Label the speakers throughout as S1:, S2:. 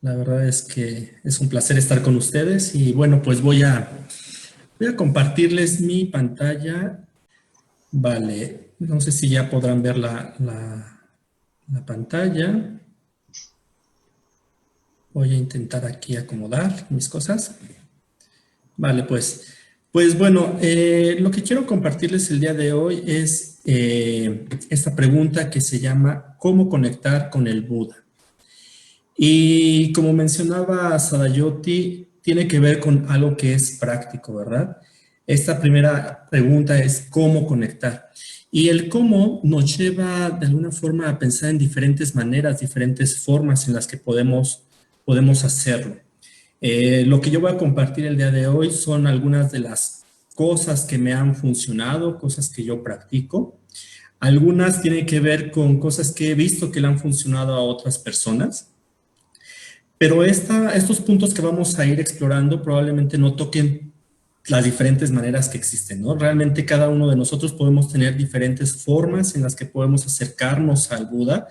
S1: La verdad es que es un placer estar con ustedes y bueno, pues voy a compartirles mi pantalla. Vale, no sé si ya podrán ver la pantalla. Voy a intentar aquí acomodar mis cosas. Vale, pues bueno, lo que quiero compartirles el día de hoy es esta pregunta que se llama ¿cómo conectar con el Buda? Y como mencionaba Sadayoti, tiene que ver con algo que es práctico, ¿verdad? Esta primera pregunta es ¿cómo conectar? Y el cómo nos lleva de alguna forma a pensar en diferentes maneras, diferentes formas en las que podemos hacerlo. Lo que yo voy a compartir el día de hoy son algunas de las cosas que me han funcionado, cosas que yo practico. Algunas tienen que ver con cosas que he visto que le han funcionado a otras personas. Pero estos puntos que vamos a ir explorando probablemente no toquen las diferentes maneras que existen, ¿no? Realmente cada uno de nosotros podemos tener diferentes formas en las que podemos acercarnos al Buda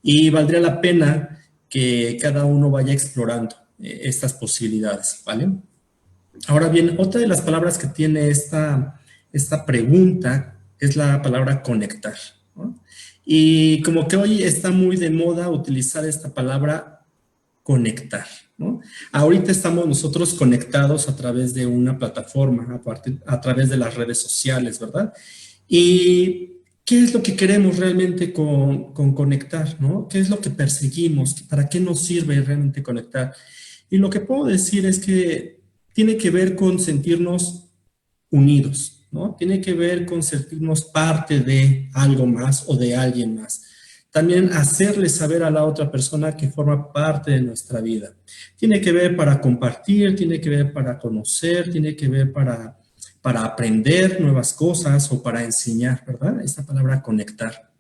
S1: y valdría la pena que cada uno vaya explorando estas posibilidades, ¿vale? Ahora bien, otra de las palabras que tiene esta pregunta es la palabra conectar, ¿no? Y como que hoy está muy de moda utilizar esta palabra conectar, ¿no? Ahorita estamos nosotros conectados a través de una plataforma, a través de las redes sociales, ¿verdad? ¿Y qué es lo que queremos realmente con conectar, ¿no? ¿Qué es lo que perseguimos? ¿Para qué nos sirve realmente conectar? Y lo que puedo decir es que tiene que ver con sentirnos unidos, ¿no? Tiene que ver con sentirnos parte de algo más o de alguien más. También hacerle saber a la otra persona que forma parte de nuestra vida. Tiene que ver para compartir, tiene que ver para conocer, tiene que ver para aprender nuevas cosas o para enseñar, ¿verdad? Esta palabra conectar.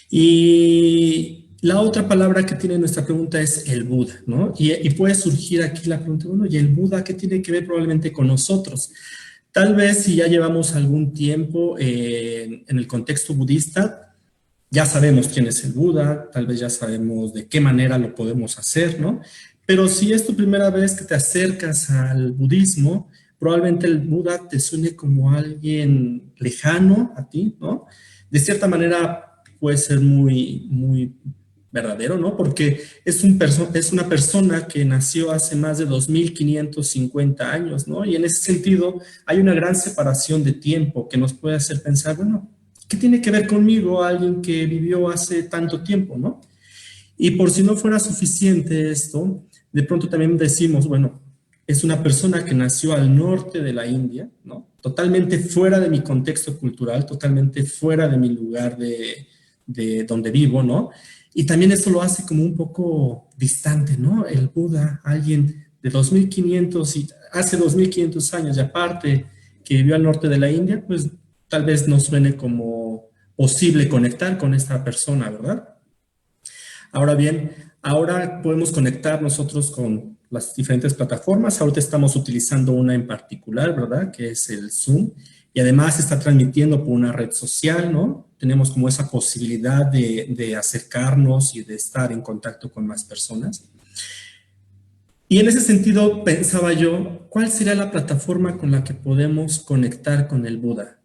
S1: Y la otra palabra que tiene nuestra pregunta es el Buda, ¿no? Y puede surgir aquí la pregunta, bueno, ¿y el Buda qué tiene que ver probablemente con nosotros? Tal vez si ya llevamos algún tiempo en el contexto budista, ya sabemos quién es el Buda, tal vez ya sabemos de qué manera lo podemos hacer, ¿no? Pero si es tu primera vez que te acercas al budismo, probablemente el Buda te suene como alguien lejano a ti, ¿no? De cierta manera puede ser muy verdadero, ¿no? Porque es una persona que nació hace más de 2550 años, ¿no? Y en ese sentido hay una gran separación de tiempo que nos puede hacer pensar, bueno, ¿qué tiene que ver conmigo alguien que vivió hace tanto tiempo, ¿no? Y por si no fuera suficiente esto, de pronto también decimos, bueno, es una persona que nació al norte de la India, ¿no? Totalmente fuera de mi contexto cultural, totalmente fuera de mi lugar de donde vivo, ¿no? Y también eso lo hace como un poco distante, ¿no? El Buda, alguien de 2500 y hace 2500 años y aparte que vivió al norte de la India, pues tal vez no suene como posible conectar con esta persona, ¿verdad? Ahora bien, ahora podemos conectar nosotros con las diferentes plataformas. Ahorita estamos utilizando una en particular, ¿verdad? Que es el Zoom. Y además está transmitiendo por una red social, ¿no? Tenemos como esa posibilidad de acercarnos y de estar en contacto con más personas. Y en ese sentido pensaba yo, ¿cuál sería la plataforma con la que podemos conectar con el Buda?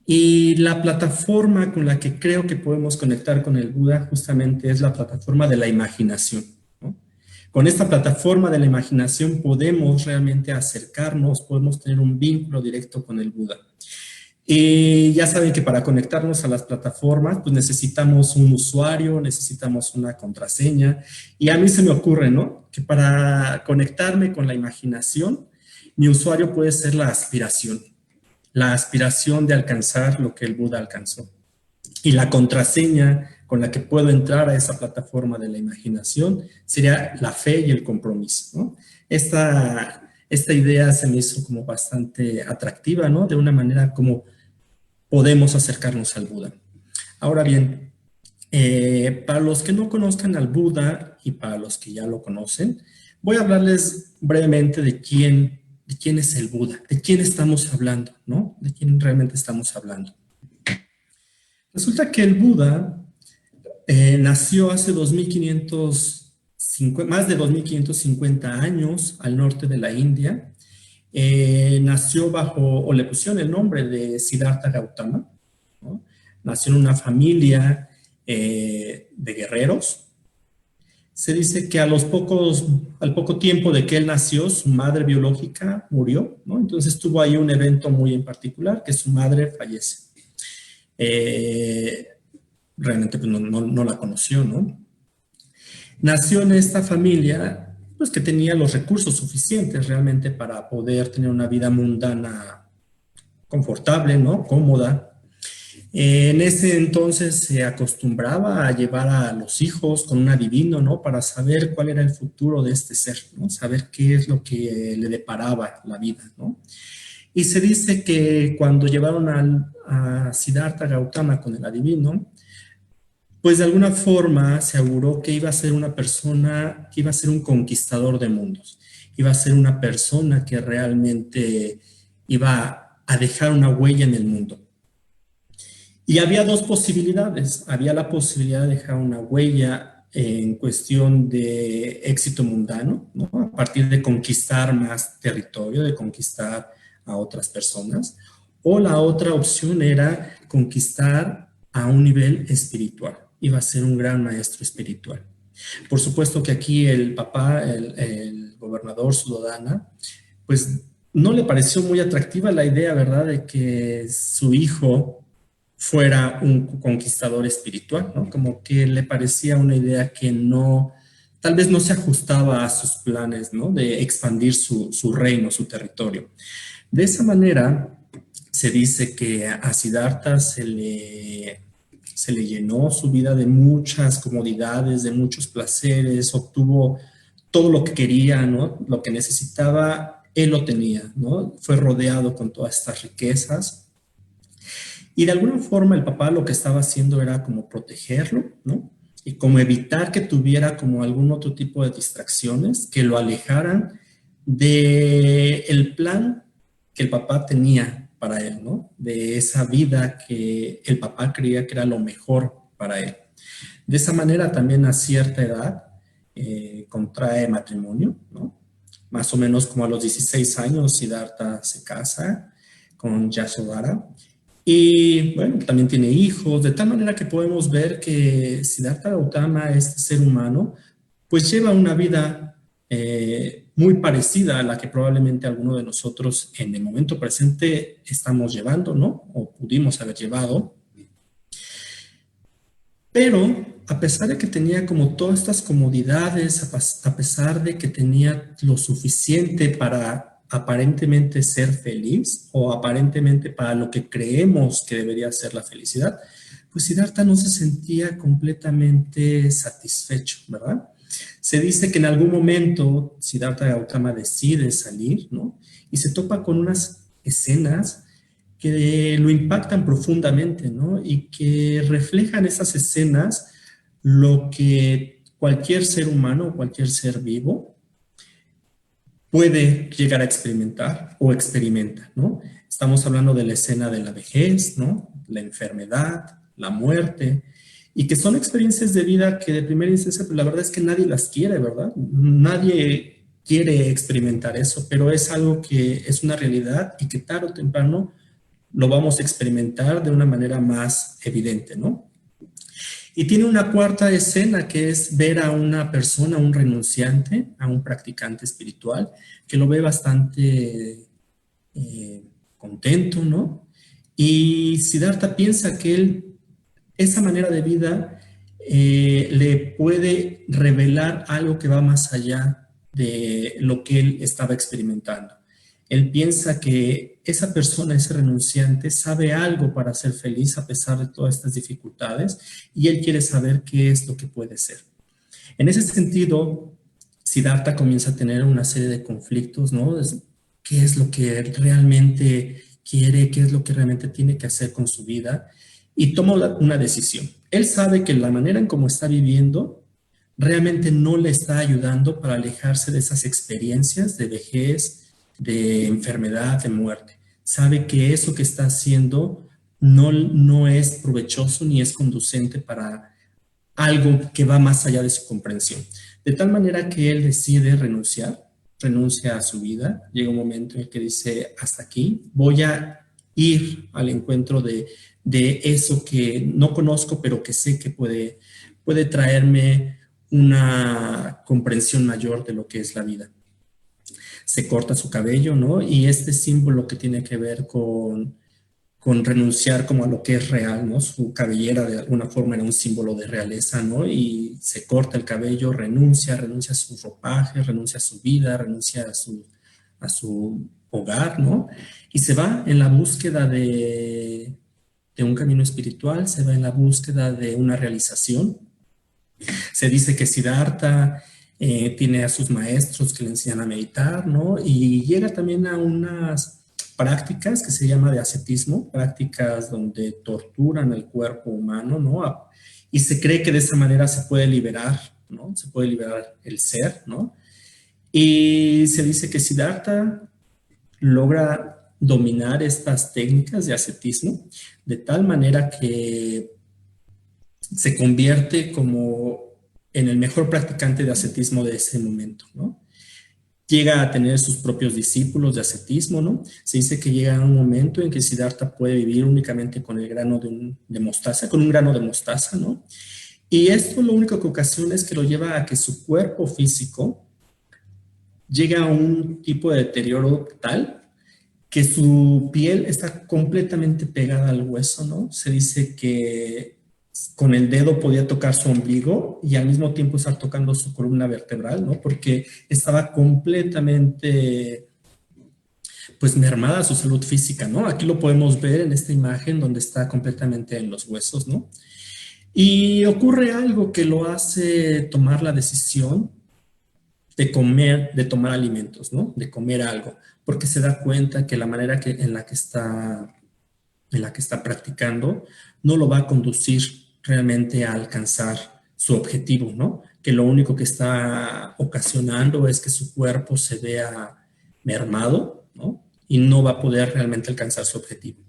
S1: Y la plataforma con la que creo que podemos conectar con el Buda justamente es la plataforma de la imaginación, ¿no? Con esta plataforma de la imaginación podemos realmente acercarnos, podemos tener un vínculo directo con el Buda. Y ya saben que para conectarnos a las plataformas, pues necesitamos un usuario, necesitamos una contraseña. Y a mí se me ocurre, ¿no? Que para conectarme con la imaginación, mi usuario puede ser la aspiración de alcanzar lo que el Buda alcanzó. Y la contraseña con la que puedo entrar a esa plataforma de la imaginación sería la fe y el compromiso, ¿no? Esta idea se me hizo como bastante atractiva, ¿no? De una manera como podemos acercarnos al Buda. Ahora bien, para los que no conozcan al Buda y para los que ya lo conocen, voy a hablarles brevemente de quién es el Buda, de quién estamos hablando, ¿no? De quién realmente estamos hablando. Resulta que el Buda nació hace 2500 más de 2550 años al norte de la India. Nació o le pusieron el nombre de Siddhartha Gautama, ¿no? Nació en una familia de guerreros. Se dice que al poco tiempo de que él nació, su madre biológica murió, ¿no? Entonces tuvo ahí un evento muy en particular, que su madre fallece. Realmente pues, no la conoció, ¿no? Nació en esta familia, pues que tenía los recursos suficientes realmente para poder tener una vida mundana confortable, ¿no? Cómoda. En ese entonces se acostumbraba a llevar a los hijos con un adivino, ¿no? Para saber cuál era el futuro de este ser, ¿no? Saber qué es lo que le deparaba la vida, ¿no? Y se dice que cuando llevaron a Siddhartha Gautama con el adivino, pues de alguna forma se auguró que iba a ser una persona, que iba a ser un conquistador de mundos, iba a ser una persona que realmente iba a dejar una huella en el mundo. Y había dos posibilidades. Había la posibilidad de dejar una huella en cuestión de éxito mundano, ¿no? A partir de conquistar más territorio, de conquistar a otras personas. O la otra opción era conquistar a un nivel espiritual. Iba a ser un gran maestro espiritual. Por supuesto que aquí el papá, el gobernador Suddhodana, pues no le pareció muy atractiva la idea, ¿verdad?, de que su hijo fuera un conquistador espiritual, ¿no? Como que le parecía una idea que no, tal vez no se ajustaba a sus planes, ¿no? De expandir su reino, su territorio. De esa manera, se dice que a Siddhartha se le llenó su vida de muchas comodidades, de muchos placeres, obtuvo todo lo que quería, ¿no? Lo que necesitaba, él lo tenía, ¿no? Fue rodeado con todas estas riquezas. Y de alguna forma el papá lo que estaba haciendo era como protegerlo, ¿no? Y como evitar que tuviera como algún otro tipo de distracciones que lo alejaran del plan que el papá tenía para él, ¿no? De esa vida que el papá creía que era lo mejor para él. De esa manera también a cierta edad contrae matrimonio, ¿no? Más o menos como a los 16 años Siddhartha se casa con Yasodhara. Y bueno, también tiene hijos, de tal manera que podemos ver que Siddhartha Gautama, este ser humano, pues lleva una vida muy parecida a la que probablemente alguno de nosotros en el momento presente estamos llevando, ¿no? O pudimos haber llevado. Pero a pesar de que tenía como todas estas comodidades, a pesar de que tenía lo suficiente para aparentemente ser feliz o aparentemente para lo que creemos que debería ser la felicidad, pues Siddhartha no se sentía completamente satisfecho, ¿verdad? Se dice que en algún momento Siddhartha Gautama decide salir, ¿no? Y se topa con unas escenas que lo impactan profundamente, ¿no? Y que reflejan esas escenas lo que cualquier ser humano, cualquier ser vivo puede llegar a experimentar o experimenta, ¿no? Estamos hablando de la escena de la vejez, ¿no? La enfermedad, la muerte, y que son experiencias de vida que de primera instancia, pues la verdad es que nadie las quiere, ¿verdad? Nadie quiere experimentar eso, pero es algo que es una realidad y que tarde o temprano lo vamos a experimentar de una manera más evidente, ¿no? Y tiene una cuarta escena que es ver a una persona, a un renunciante, a un practicante espiritual, que lo ve bastante contento, ¿no? Y Siddhartha piensa que esa manera de vida le puede revelar algo que va más allá de lo que él estaba experimentando. Él piensa que esa persona, ese renunciante, sabe algo para ser feliz a pesar de todas estas dificultades y él quiere saber qué es lo que puede ser. En ese sentido, Siddhartha comienza a tener una serie de conflictos, ¿no? ¿Qué es lo que realmente quiere? ¿Qué es lo que realmente tiene que hacer con su vida? Y toma una decisión. Él sabe que la manera en cómo está viviendo realmente no le está ayudando para alejarse de esas experiencias de vejez, de enfermedad, de muerte. Sabe que eso que está haciendo no es provechoso ni es conducente algo que va más allá de su comprensión. De tal manera que él decide renunciar, renuncia a su vida. Llega un momento en el que dice, hasta aquí, voy a ir al encuentro de eso que no conozco, pero que sé que puede traerme una comprensión mayor de lo que es la vida. Se corta su cabello, ¿no? Y este símbolo que tiene que ver con renunciar como a lo que es real, ¿no? Su cabellera de alguna forma era un símbolo de realeza, ¿no? Y se corta el cabello, renuncia a su ropaje, renuncia a su vida, renuncia a su hogar, ¿no? Y se va en la búsqueda de un camino espiritual, se va en la búsqueda de una realización. Se dice que Siddhartha tiene a sus maestros que le enseñan a meditar, ¿no? Y llega también a unas prácticas que se llama de ascetismo, prácticas donde torturan el cuerpo humano, ¿no? Y se cree que de esa manera se puede liberar, ¿no? Se puede liberar el ser, ¿no? Y se dice que Siddhartha logra dominar estas técnicas de ascetismo de tal manera que se convierte como en el mejor practicante de ascetismo de ese momento, ¿no? Llega a tener sus propios discípulos de ascetismo, ¿no? Se dice que llega un momento en que Siddhartha puede vivir únicamente con el grano de mostaza, con un grano de mostaza, ¿no? Y esto lo único que ocasiona es que lo lleva a que su cuerpo físico llega a un tipo de deterioro tal que su piel está completamente pegada al hueso, ¿no? Se dice que con el dedo podía tocar su ombligo y al mismo tiempo estar tocando su columna vertebral, ¿no? Porque estaba completamente, pues, mermada su salud física, ¿no? Aquí lo podemos ver en esta imagen donde está completamente en los huesos, ¿no? Y ocurre algo que lo hace tomar la decisión de comer, de tomar alimentos, ¿no? De comer algo, porque se da cuenta que la manera en la que está practicando no lo va a conducir realmente a alcanzar su objetivo, ¿no? Que lo único que está ocasionando es que su cuerpo se vea mermado, ¿no? Y no va a poder realmente alcanzar su objetivo.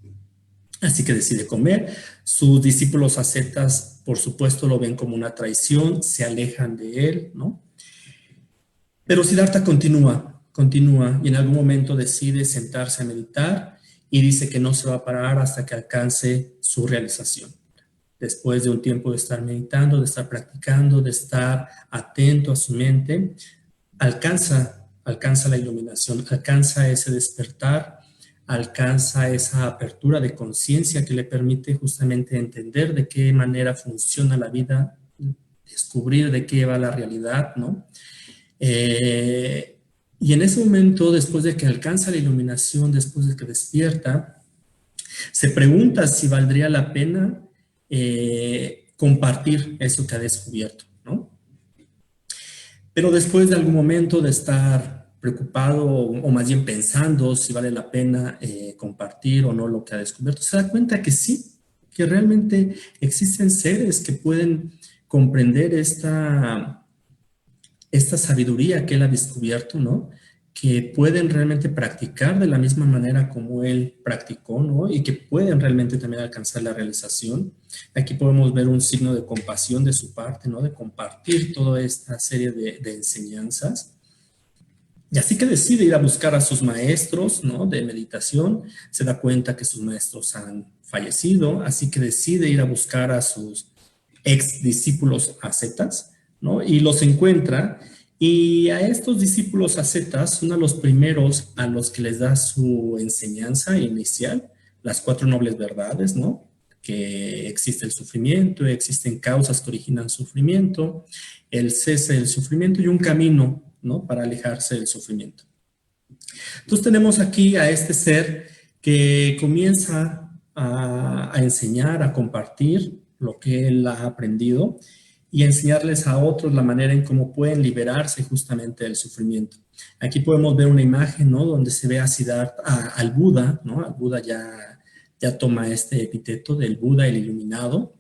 S1: Así que decide comer. Sus discípulos ascetas, por supuesto, lo ven como una traición, se alejan de él, ¿no? Pero Siddhartha continúa y en algún momento decide sentarse a meditar y dice que no se va a parar hasta que alcance su realización. Después de un tiempo de estar meditando, de estar practicando, de estar atento a su mente, alcanza la iluminación, alcanza ese despertar, alcanza esa apertura de conciencia que le permite justamente entender de qué manera funciona la vida, descubrir de qué va la realidad, ¿no? Y en ese momento, después de que alcanza la iluminación, después de que despierta, se pregunta si valdría la pena compartir eso que ha descubierto, ¿no? Pero después de algún momento de estar preocupado o más bien pensando si vale la pena compartir o no lo que ha descubierto, se da cuenta que sí, que realmente existen seres que pueden comprender esta sabiduría que él ha descubierto, ¿no? Que pueden realmente practicar de la misma manera como él practicó, ¿no? Y que pueden realmente también alcanzar la realización. Aquí podemos ver un signo de compasión de su parte, ¿no? De compartir toda esta serie de enseñanzas. Y así que decide ir a buscar a sus maestros, ¿no? De meditación. Se da cuenta que sus maestros han fallecido, así que decide ir a buscar a sus ex discípulos ascetas, ¿no? Y los encuentra. Y a estos discípulos ascetas son a los primeros a los que les da su enseñanza inicial, las 4 nobles verdades, ¿no? Que existe el sufrimiento, existen causas que originan sufrimiento, el cese del sufrimiento y un camino, ¿no? Para alejarse del sufrimiento. Entonces tenemos aquí a este ser que comienza a enseñar, a compartir lo que él ha aprendido y a enseñarles a otros la manera en cómo pueden liberarse justamente del sufrimiento. Aquí podemos ver una imagen, ¿no? Donde se ve a Siddhartha, al Buda, ¿no? Al Buda ya toma este epíteto del Buda, el iluminado,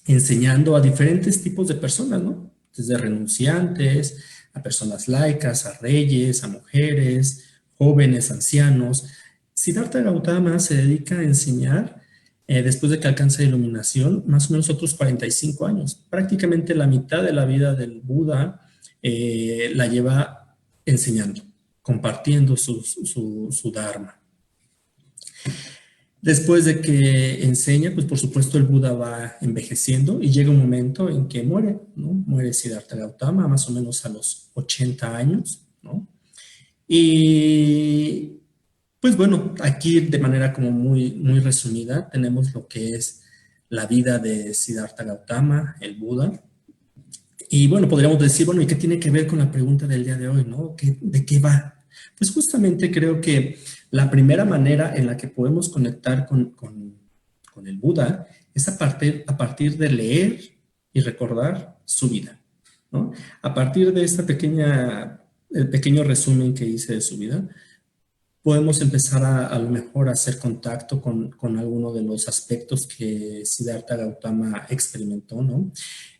S1: enseñando a diferentes tipos de personas, ¿no? Desde renunciantes, a personas laicas, a reyes, a mujeres, jóvenes, ancianos. Siddhartha Gautama se dedica a enseñar después de que alcanza iluminación, más o menos otros 45 años. Prácticamente la mitad de la vida del Buda la lleva enseñando, compartiendo su Dharma. Después de que enseña, pues por supuesto el Buda va envejeciendo y llega un momento en que muere, ¿no? Muere Siddhartha Gautama más o menos a los 80 años, ¿no? Y pues bueno, aquí de manera como muy resumida tenemos lo que es la vida de Siddhartha Gautama, el Buda. Y bueno, podríamos decir, bueno, ¿y qué tiene que ver con la pregunta del día de hoy, no? ¿De qué va? Pues justamente creo que la primera manera en la que podemos conectar con el Buda es a partir de leer y recordar su vida, ¿no? A partir de esta el pequeño resumen que hice de su vida, podemos empezar a lo mejor a hacer contacto con alguno de los aspectos que Siddhartha Gautama experimentó, ¿no?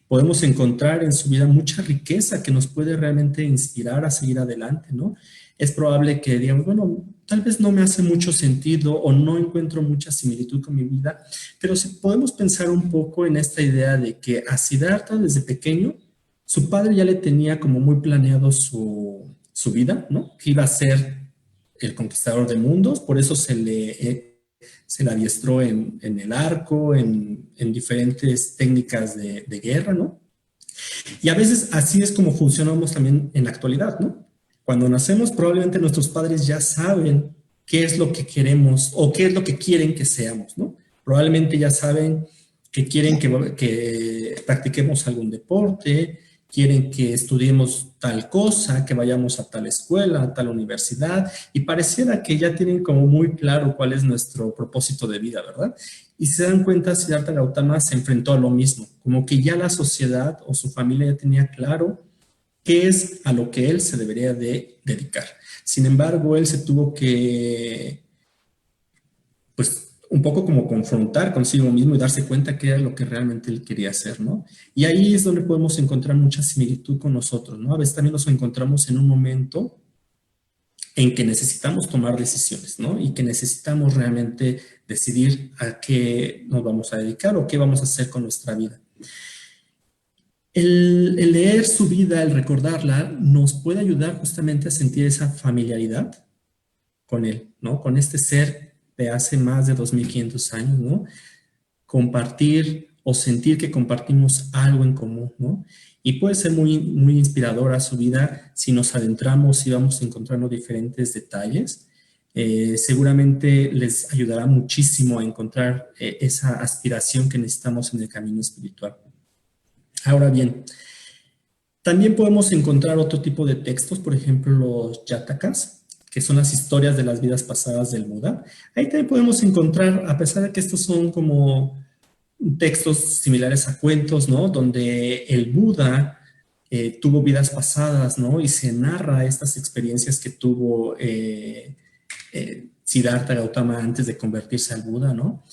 S1: Podemos encontrar en su vida mucha riqueza que nos puede realmente inspirar a seguir adelante, ¿no? Es probable que digamos, bueno, tal vez no me hace mucho sentido o no encuentro mucha similitud con mi vida, pero si podemos pensar un poco en esta idea de que a Siddhartha desde pequeño, su padre ya le tenía como muy planeado su vida, ¿no? Que iba a ser el conquistador de mundos, por eso se le adiestró en el arco, en diferentes técnicas de guerra, ¿no? Y a veces así es como funcionamos también en la actualidad, ¿no? Cuando nacemos, probablemente nuestros padres ya saben qué es lo que queremos o qué es lo que quieren que seamos, ¿no? Probablemente ya saben que quieren que practiquemos algún deporte, quieren que estudiemos tal cosa, que vayamos a tal escuela, a tal universidad, y pareciera que ya tienen como muy claro cuál es nuestro propósito de vida, ¿verdad? Y se dan cuenta, Siddhartha Gautama se enfrentó a lo mismo, como que ya la sociedad o su familia ya tenía claro qué es a lo que él se debería de dedicar. Sin embargo, él se tuvo que, pues, un poco como confrontar consigo mismo y darse cuenta qué era lo que realmente él quería hacer, ¿no? Y ahí es donde podemos encontrar mucha similitud con nosotros, ¿no? A veces también nos encontramos en un momento en que necesitamos tomar decisiones, ¿no? Y que necesitamos realmente decidir a qué nos vamos a dedicar o qué vamos a hacer con nuestra vida. El leer su vida, el recordarla, nos puede ayudar justamente a sentir esa familiaridad con él, ¿no? Con este ser de hace más de 2500 años, ¿no? Compartir o sentir que compartimos algo en común, ¿no? Y puede ser muy inspiradora su vida si nos adentramos y vamos encontrando diferentes detalles. Seguramente les ayudará muchísimo a encontrar esa aspiración que necesitamos en el camino espiritual. Ahora bien, también podemos encontrar otro tipo de textos, por ejemplo, los Jatakas, que son las historias de las vidas pasadas del Buda. Ahí también podemos encontrar, a pesar de que estos son como textos similares a cuentos, ¿no? Donde el Buda tuvo vidas pasadas, ¿no? Y se narra estas experiencias que tuvo Siddhartha Gautama antes de convertirse al Buda, ¿no?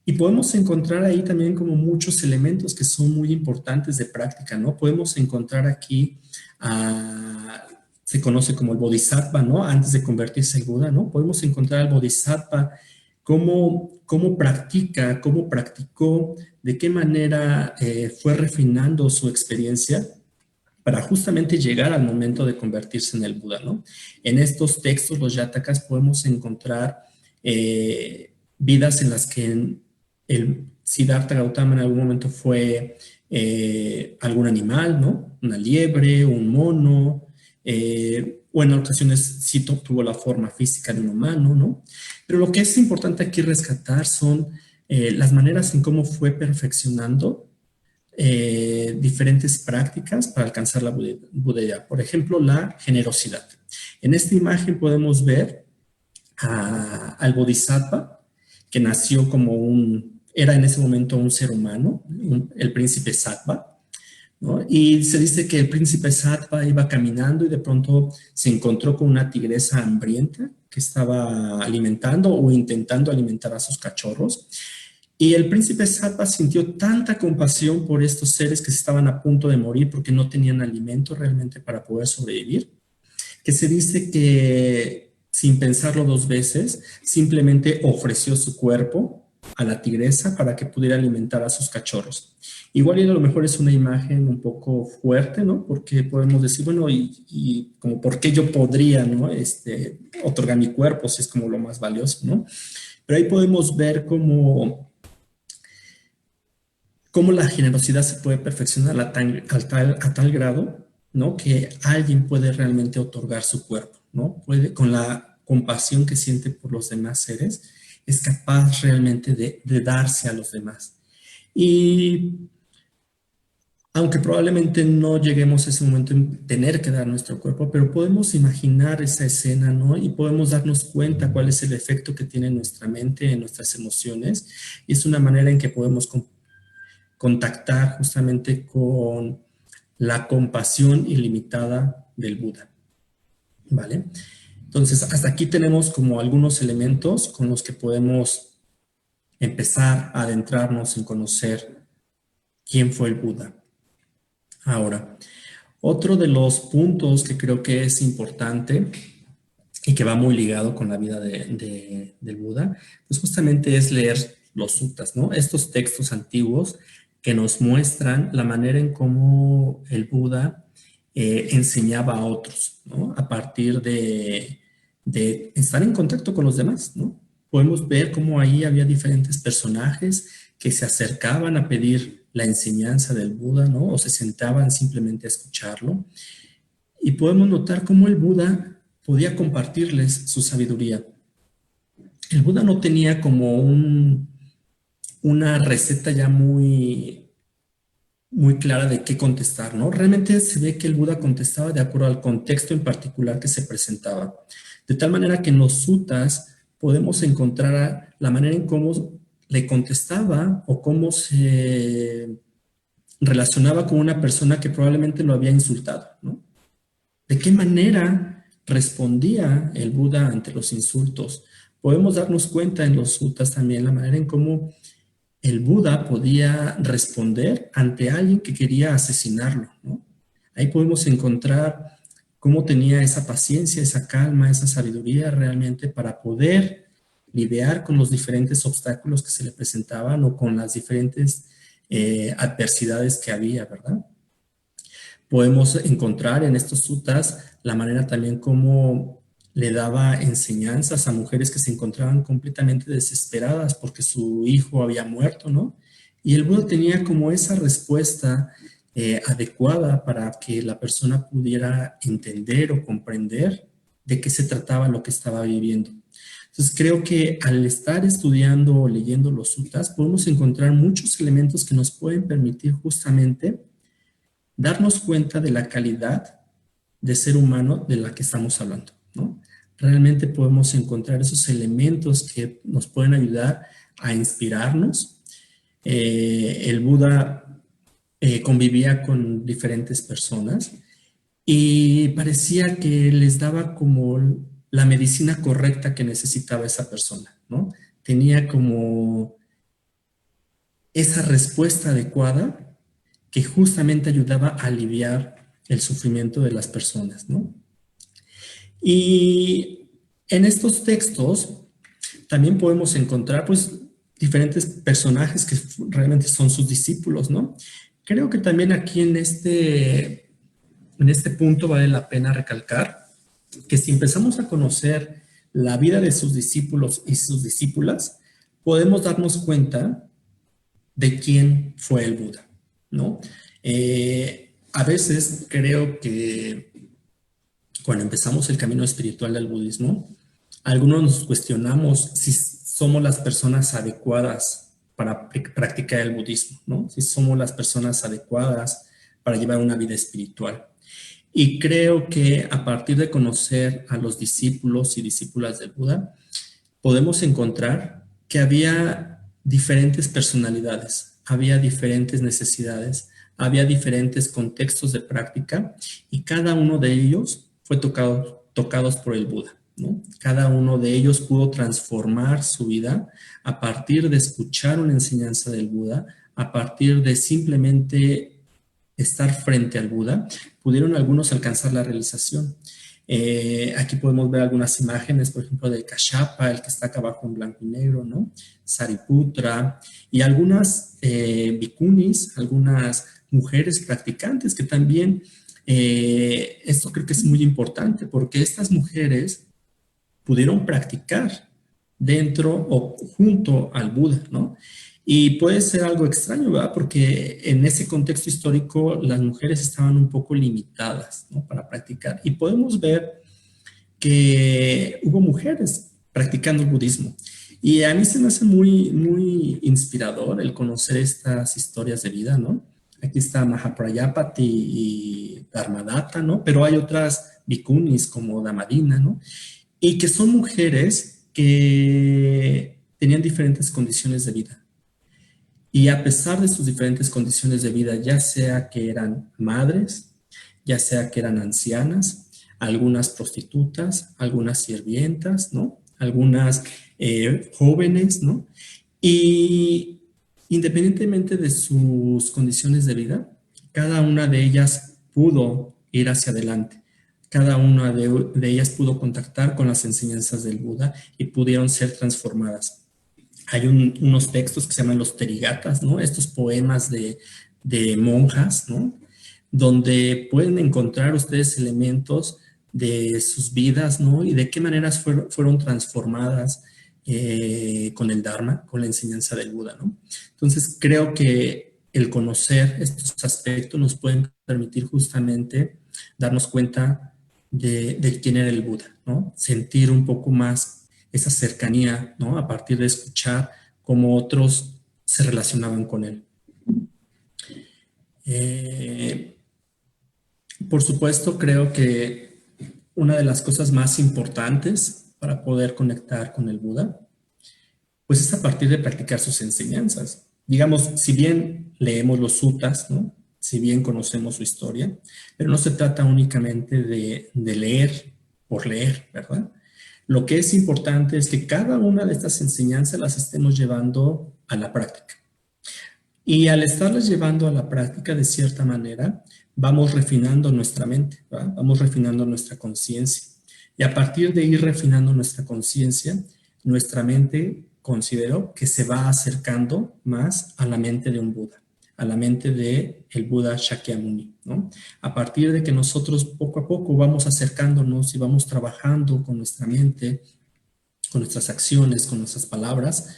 S1: Y podemos encontrar ahí también como muchos elementos que son muy importantes de práctica, ¿no? Podemos encontrar aquí, se conoce como el Bodhisattva, ¿no? Antes de convertirse al Buda, ¿no? Podemos encontrar al Bodhisattva cómo practica, cómo practicó, de qué manera fue refinando su experiencia para justamente llegar al momento de convertirse en el Buda, ¿no? En estos textos, los Jatakas, podemos encontrar vidas en las que el Siddhartha Gautama en algún momento fue algún animal, ¿no? Una liebre, un mono, o en ocasiones sí tuvo la forma física de un humano, ¿no? Pero lo que es importante aquí rescatar son las maneras en cómo fue perfeccionando diferentes prácticas para alcanzar la budeidad. Por ejemplo, la generosidad. En esta imagen podemos ver al Bodhisattva, que nació como era en ese momento un ser humano, el príncipe Sattva, ¿no? Y se dice que el príncipe Sattva iba caminando y de pronto se encontró con una tigresa hambrienta que estaba alimentando o intentando alimentar a sus cachorros. Y el príncipe Sattva sintió tanta compasión por estos seres que estaban a punto de morir porque no tenían alimento realmente para poder sobrevivir, que se dice que sin pensarlo dos veces, simplemente ofreció su cuerpo a la tigresa para que pudiera alimentar a sus cachorros. Igual y a lo mejor es una imagen un poco fuerte, ¿no? Porque podemos decir, bueno, y como por qué yo podría, ¿no? Otorgar mi cuerpo si es como lo más valioso, ¿no? Pero ahí podemos ver cómo la generosidad se puede perfeccionar a tal grado, ¿no? Que alguien puede realmente otorgar su cuerpo, ¿no? Puede, con la compasión que siente por los demás seres, es capaz realmente de darse a los demás. Y aunque probablemente no lleguemos a ese momento en tener que dar nuestro cuerpo, pero podemos imaginar esa escena, ¿no? Y podemos darnos cuenta cuál es el efecto que tiene en nuestra mente, en nuestras emociones. Y es una manera en que podemos contactar justamente con la compasión ilimitada del Buda, ¿vale? Entonces, hasta aquí tenemos como algunos elementos con los que podemos empezar a adentrarnos en conocer quién fue el Buda. Ahora, otro de los puntos que creo que es importante y que va muy ligado con la vida del Buda, pues justamente es leer los suttas, ¿no? Estos textos antiguos que nos muestran la manera en cómo el Buda enseñaba a otros, ¿no? A partir de estar en contacto con los demás, ¿no? Podemos ver cómo ahí había diferentes personajes que se acercaban a pedir la enseñanza del Buda, ¿no? O se sentaban simplemente a escucharlo. Y podemos notar cómo el Buda podía compartirles su sabiduría. El Buda no tenía como una receta ya muy clara de qué contestar, ¿no? Realmente se ve que el Buda contestaba de acuerdo al contexto en particular que se presentaba. De tal manera que en los suttas podemos encontrar la manera en cómo le contestaba o cómo se relacionaba con una persona que probablemente lo había insultado, ¿no? ¿De qué manera respondía el Buda ante los insultos? Podemos darnos cuenta en los suttas también la manera en cómo el Buda podía responder ante alguien que quería asesinarlo, ¿no? Ahí podemos encontrar cómo tenía esa paciencia, esa calma, esa sabiduría realmente para poder lidiar con los diferentes obstáculos que se le presentaban o con las diferentes adversidades que había, ¿verdad? Podemos encontrar en estos suttas la manera también como le daba enseñanzas a mujeres que se encontraban completamente desesperadas porque su hijo había muerto, ¿no? Y el Buda tenía como esa respuesta adecuada para que la persona pudiera entender o comprender de qué se trataba lo que estaba viviendo. Entonces creo que al estar estudiando o leyendo los suttas podemos encontrar muchos elementos que nos pueden permitir justamente darnos cuenta de la calidad de ser humano de la que estamos hablando, ¿no? Realmente podemos encontrar esos elementos que nos pueden ayudar a inspirarnos. El Buda convivía con diferentes personas y parecía que les daba como la medicina correcta que necesitaba esa persona, ¿no? Tenía como esa respuesta adecuada que justamente ayudaba a aliviar el sufrimiento de las personas, ¿no? Y en estos textos también podemos encontrar, pues, diferentes personajes que realmente son sus discípulos, ¿no? Creo que también aquí en este punto vale la pena recalcar que si empezamos a conocer la vida de sus discípulos y sus discípulas, podemos darnos cuenta de quién fue el Buda, ¿no? A veces creo que cuando empezamos el camino espiritual del budismo, algunos nos cuestionamos si somos las personas adecuadas para practicar el budismo, ¿no? Si somos las personas adecuadas para llevar una vida espiritual. Y creo que a partir de conocer a los discípulos y discípulas del Buda, podemos encontrar que había diferentes personalidades, había diferentes necesidades, había diferentes contextos de práctica y cada uno de ellos fue tocados por el Buda, ¿no? Cada uno de ellos pudo transformar su vida a partir de escuchar una enseñanza del Buda, a partir de simplemente estar frente al Buda, pudieron algunos alcanzar la realización. Aquí podemos ver algunas imágenes, por ejemplo, de Kashyapa, el que está acá abajo en blanco y negro, ¿no? Sariputra, y algunas bhikkunis, algunas mujeres practicantes que también, esto creo que es muy importante, porque estas mujeres pudieron practicar dentro o junto al Buda, ¿no? Y puede ser algo extraño, ¿verdad? Porque en ese contexto histórico las mujeres estaban un poco limitadas, ¿no? Para practicar. Y podemos ver que hubo mujeres practicando el budismo. Y a mí se me hace muy, muy inspirador el conocer estas historias de vida, ¿no? Aquí está Mahaprayapati y Dharmadatta, ¿no? Pero hay otras bhikkhunis como Damadina, ¿no? Y que son mujeres que tenían diferentes condiciones de vida. Y a pesar de sus diferentes condiciones de vida, ya sea que eran madres, ya sea que eran ancianas, algunas prostitutas, algunas sirvientas, ¿no? Algunas jóvenes, ¿no? Y independientemente de sus condiciones de vida, cada una de ellas pudo ir hacia adelante. Cada una de ellas pudo contactar con las enseñanzas del Buda y pudieron ser transformadas. Hay unos textos que se llaman los Terigatas, ¿no? Estos poemas de monjas, ¿no? Donde pueden encontrar ustedes elementos de sus vidas, ¿no? Y de qué maneras fueron transformadas con el Dharma, con la enseñanza del Buda, ¿no? Entonces, creo que el conocer estos aspectos nos pueden permitir justamente darnos cuenta de quién era el Buda, ¿no? Sentir un poco más esa cercanía, ¿no? A partir de escuchar cómo otros se relacionaban con él. Eh, por supuesto, creo que una de las cosas más importantes para poder conectar con el Buda, pues es a partir de practicar sus enseñanzas. Digamos, si bien leemos los suttas, ¿no? Si bien conocemos su historia, pero no se trata únicamente de leer por leer, ¿verdad? Lo que es importante es que cada una de estas enseñanzas las estemos llevando a la práctica. Y al estarlas llevando a la práctica de cierta manera, vamos refinando nuestra mente, ¿verdad? Vamos refinando nuestra conciencia. Y a partir de ir refinando nuestra conciencia, nuestra mente considero que se va acercando más a la mente de un Buda, a la mente de el Buda Shakyamuni, ¿no? A partir de que nosotros poco a poco vamos acercándonos y vamos trabajando con nuestra mente, con nuestras acciones, con nuestras palabras,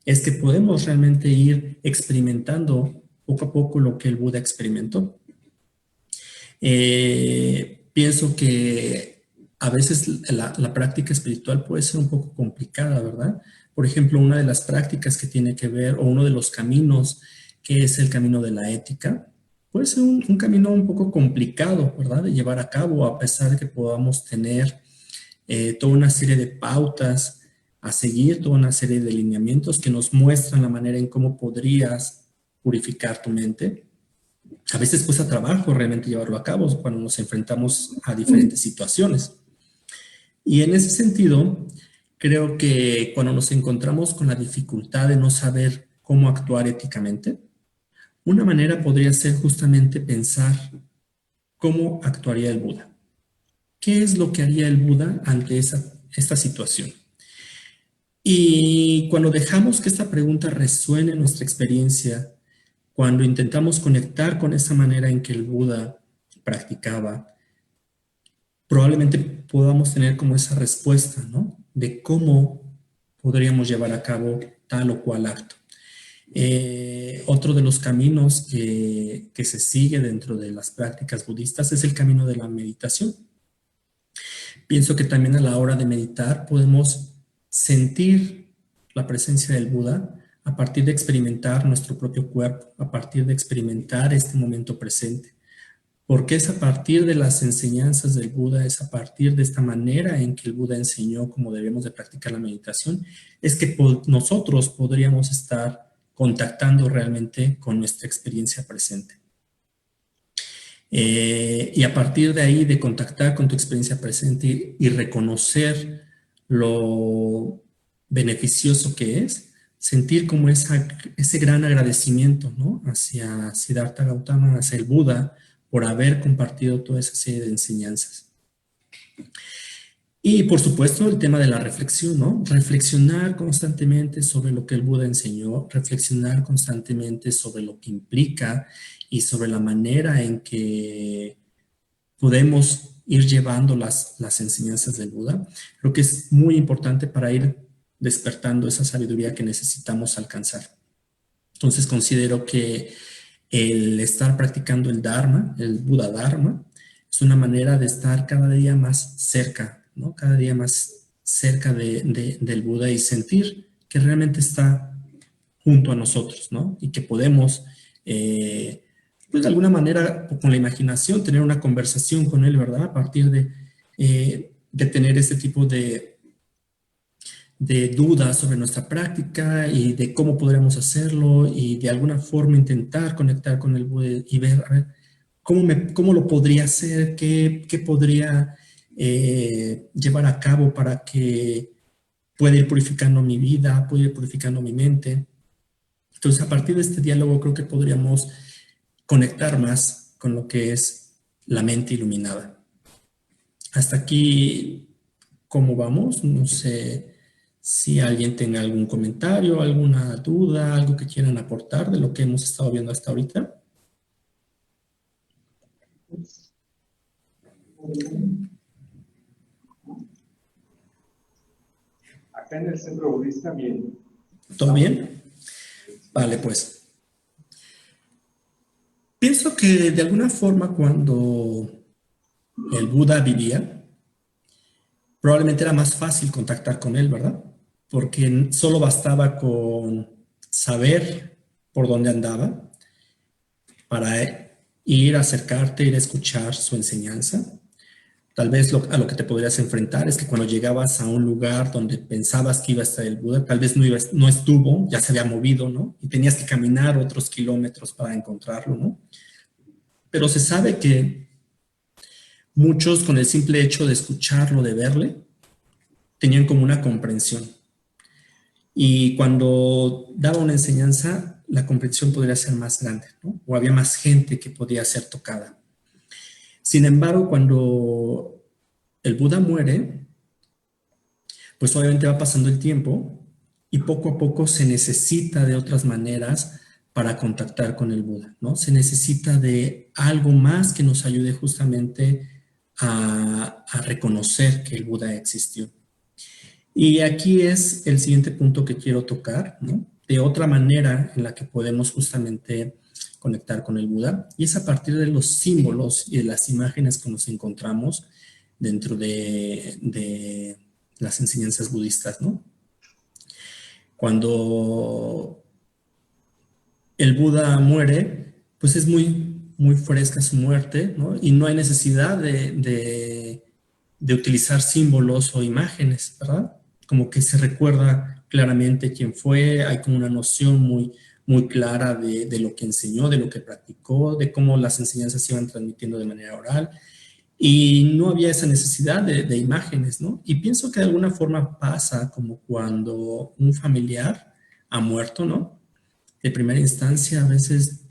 S1: es que podemos realmente ir experimentando poco a poco lo que el Buda experimentó. Pienso que a veces la práctica espiritual puede ser un poco complicada, ¿verdad? Por ejemplo, una de las prácticas que tiene que ver, o uno de los caminos, que es el camino de la ética, puede ser un camino un poco complicado, ¿verdad? De llevar a cabo, a pesar de que podamos tener toda una serie de pautas a seguir, toda una serie de lineamientos que nos muestran la manera en cómo podrías purificar tu mente. A veces cuesta trabajo realmente llevarlo a cabo cuando nos enfrentamos a diferentes situaciones. Y en ese sentido, creo que cuando nos encontramos con la dificultad de no saber cómo actuar éticamente, una manera podría ser justamente pensar cómo actuaría el Buda. ¿Qué es lo que haría el Buda ante esta situación? Y cuando dejamos que esta pregunta resuene en nuestra experiencia, cuando intentamos conectar con esa manera en que el Buda practicaba, probablemente podamos tener como esa respuesta, ¿no? De cómo podríamos llevar a cabo tal o cual acto. Otro de los caminos que se sigue dentro de las prácticas budistas es el camino de la meditación. Pienso que también a la hora de meditar podemos sentir la presencia del Buda a partir de experimentar nuestro propio cuerpo, a partir de experimentar este momento presente. Porque es a partir de las enseñanzas del Buda, es a partir de esta manera en que el Buda enseñó cómo debemos de practicar la meditación, es que nosotros podríamos estar contactando realmente con nuestra experiencia presente. Y a partir de ahí, de contactar con tu experiencia presente y reconocer lo beneficioso que es, sentir como ese gran agradecimiento, ¿no? Hacia Siddhartha Gautama, hacia el Buda, por haber compartido toda esa serie de enseñanzas. Y por supuesto el tema de la reflexión, ¿no? Reflexionar constantemente sobre lo que el Buda enseñó, reflexionar constantemente sobre lo que implica y sobre la manera en que podemos ir llevando las enseñanzas del Buda. Creo que es muy importante para ir despertando esa sabiduría que necesitamos alcanzar. Entonces considero que el estar practicando el Dharma, el Buda Dharma, es una manera de estar cada día más cerca, ¿no? Cada día más cerca del Buda y sentir que realmente está junto a nosotros, ¿no? Y que podemos, pues de alguna manera, con la imaginación, tener una conversación con él, ¿verdad? A partir de tener este tipo de dudas sobre nuestra práctica y de cómo podríamos hacerlo y de alguna forma intentar conectar con el Buda y ver, a ver cómo lo podría hacer, qué podría llevar a cabo para que pueda ir purificando mi vida, pueda ir purificando mi mente. Entonces, a partir de este diálogo creo que podríamos conectar más con lo que es la mente iluminada. Hasta aquí, ¿cómo vamos? No sé si alguien tenga algún comentario, alguna duda, algo que quieran aportar de lo que hemos estado viendo hasta ahorita.
S2: Acá en el centro budista, bien.
S1: ¿Todo bien? Vale, pues. Pienso que de alguna forma cuando el Buda vivía, probablemente era más fácil contactar con él, ¿verdad? Porque solo bastaba con saber por dónde andaba para ir a acercarte, ir a escuchar su enseñanza. Tal vez a lo que te podrías enfrentar es que cuando llegabas a un lugar donde pensabas que iba a estar el Buda, tal vez no estuvo, ya se había movido, ¿no? Y tenías que caminar otros kilómetros para encontrarlo, ¿no? Pero se sabe que muchos, con el simple hecho de escucharlo, de verle, tenían como una comprensión. Y cuando daba una enseñanza, la comprensión podría ser más grande, ¿no? O había más gente que podía ser tocada. Sin embargo, cuando el Buda muere, pues obviamente va pasando el tiempo y poco a poco se necesita de otras maneras para contactar con el Buda, ¿no? Se necesita de algo más que nos ayude justamente a reconocer que el Buda existió. Y aquí es el siguiente punto que quiero tocar, ¿no? De otra manera en la que podemos justamente conectar con el Buda, y es a partir de los símbolos y de las imágenes que nos encontramos dentro de las enseñanzas budistas, ¿no? Cuando el Buda muere, pues es muy fresca su muerte, ¿no? Y no hay necesidad de utilizar símbolos o imágenes, ¿verdad? Como que se recuerda claramente quién fue, hay como una noción muy clara de lo que enseñó, de lo que practicó, de cómo las enseñanzas se iban transmitiendo de manera oral. Y no había esa necesidad de imágenes, ¿no? Y pienso que de alguna forma pasa como cuando un familiar ha muerto, ¿no? De primera instancia, a veces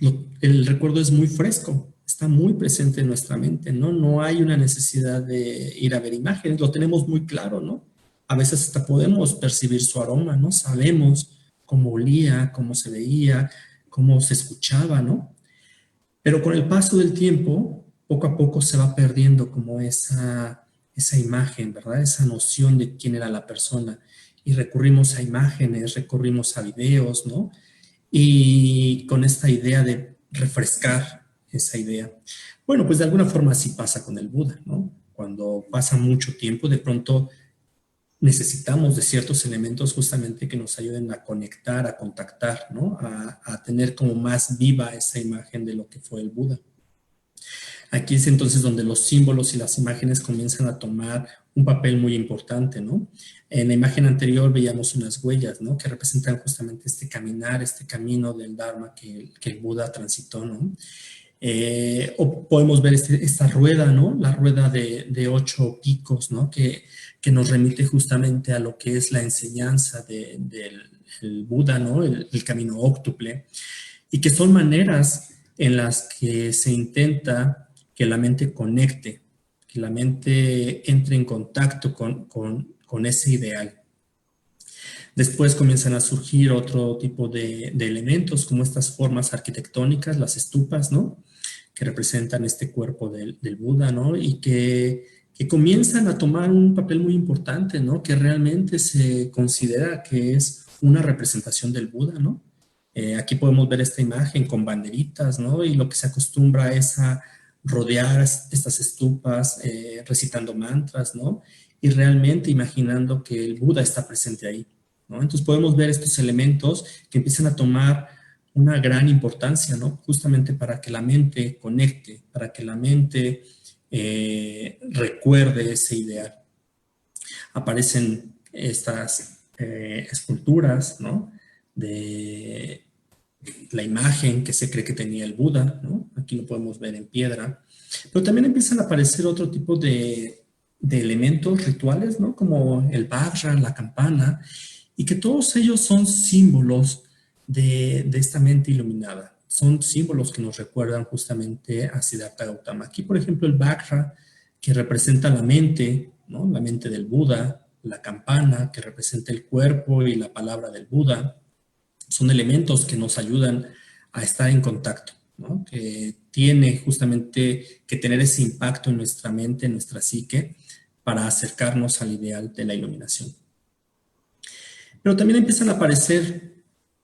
S1: el recuerdo es muy fresco, está muy presente en nuestra mente, ¿no? No hay una necesidad de ir a ver imágenes, lo tenemos muy claro, ¿no? A veces hasta podemos percibir su aroma, ¿no? Sabemos cómo olía, cómo se veía, cómo se escuchaba, ¿no? Pero con el paso del tiempo, poco a poco se va perdiendo como esa imagen, ¿verdad? Esa noción de quién era la persona. Y recurrimos a imágenes, recurrimos a videos, ¿no? Y con esta idea de refrescar esa idea. Bueno, pues de alguna forma así pasa con el Buda, ¿no? Cuando pasa mucho tiempo, de pronto necesitamos de ciertos elementos justamente que nos ayuden a conectar, a contactar, ¿no? A tener como más viva esa imagen de lo que fue el Buda. Aquí es entonces donde los símbolos y las imágenes comienzan a tomar un papel muy importante, ¿no? En la imagen anterior veíamos unas huellas, ¿no? Que representan justamente este caminar, este camino del Dharma que el Buda transitó, ¿no? O podemos ver esta rueda, ¿no? La rueda de 8 picos, ¿no? Que nos remite justamente a lo que es la enseñanza del Buda, ¿no? El camino óctuple. Y que son maneras en las que se intenta que la mente conecte que la mente entre en contacto con ese ideal. Después comienzan a surgir otro tipo de elementos, como estas formas arquitectónicas, las estupas, ¿no? Que representan este cuerpo del Buda, ¿no? Y que comienzan a tomar un papel muy importante, ¿no? Que realmente se considera que es una representación del Buda, ¿no? Aquí podemos ver esta imagen con banderitas, ¿no? Y lo que se acostumbra es a rodear estas estupas, recitando mantras, ¿no? Y realmente imaginando que el Buda está presente ahí, ¿no? Entonces podemos ver estos elementos que empiezan a tomar una gran importancia, ¿no? Justamente para que la mente conecte, para que la mente recuerde ese ideal. Aparecen estas esculturas, ¿no? De la imagen que se cree que tenía el Buda, ¿no? Aquí lo podemos ver en piedra. Pero también empiezan a aparecer otro tipo de elementos rituales, ¿no? Como el Vajra, la campana, y que todos ellos son símbolos de esta mente iluminada. Son símbolos que nos recuerdan justamente a Siddhartha Gautama. Aquí, por ejemplo, el Vajra, que representa la mente, ¿no? La mente del Buda, la campana, que representa el cuerpo y la palabra del Buda. Son elementos que nos ayudan a estar en contacto, ¿no? Que tiene justamente que tener ese impacto en nuestra mente, en nuestra psique, para acercarnos al ideal de la iluminación. Pero también empiezan a aparecer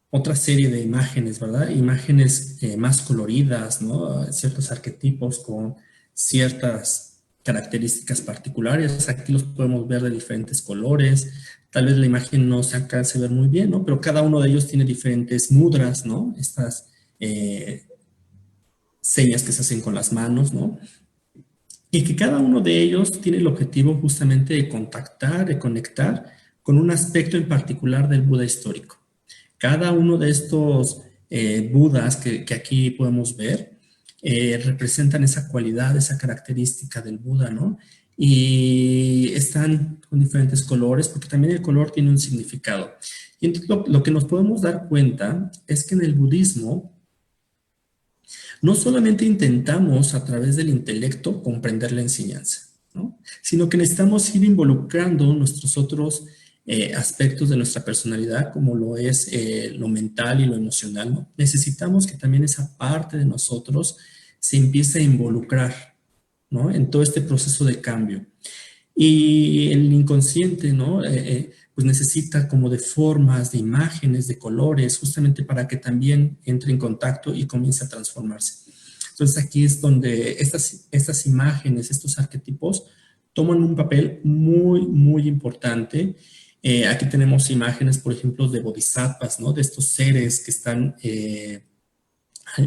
S1: otra serie de imágenes, ¿verdad? Imágenes más coloridas, ¿no? Ciertos arquetipos con ciertas características particulares. Aquí los podemos ver de diferentes colores. Tal vez la imagen no se alcance a ver muy bien, ¿no? Pero cada uno de ellos tiene diferentes mudras, ¿no? Estas señas que se hacen con las manos, ¿no? Y que cada uno de ellos tiene el objetivo justamente de contactar, de conectar con un aspecto en particular del Buda histórico. Cada uno de estos Budas que aquí podemos ver representan esa cualidad, esa característica del Buda, ¿no? Y están con diferentes colores, porque también el color tiene un significado. Y entonces lo que nos podemos dar cuenta es que en el budismo no solamente intentamos a través del intelecto comprender la enseñanza, ¿no? Sino que necesitamos ir involucrando nuestros otros aspectos de nuestra personalidad, como lo es lo mental y lo emocional, ¿no? Necesitamos que también esa parte de nosotros se empiece a involucrar, ¿no? En todo este proceso de cambio. Y el inconsciente, ¿no? Pues necesita como de formas, de imágenes, de colores, justamente para que también entre en contacto y comience a transformarse. Entonces aquí es donde estas imágenes, estos arquetipos, toman un papel muy, muy importante. Aquí tenemos imágenes, por ejemplo, de bodhisattvas, ¿no? De estos seres que están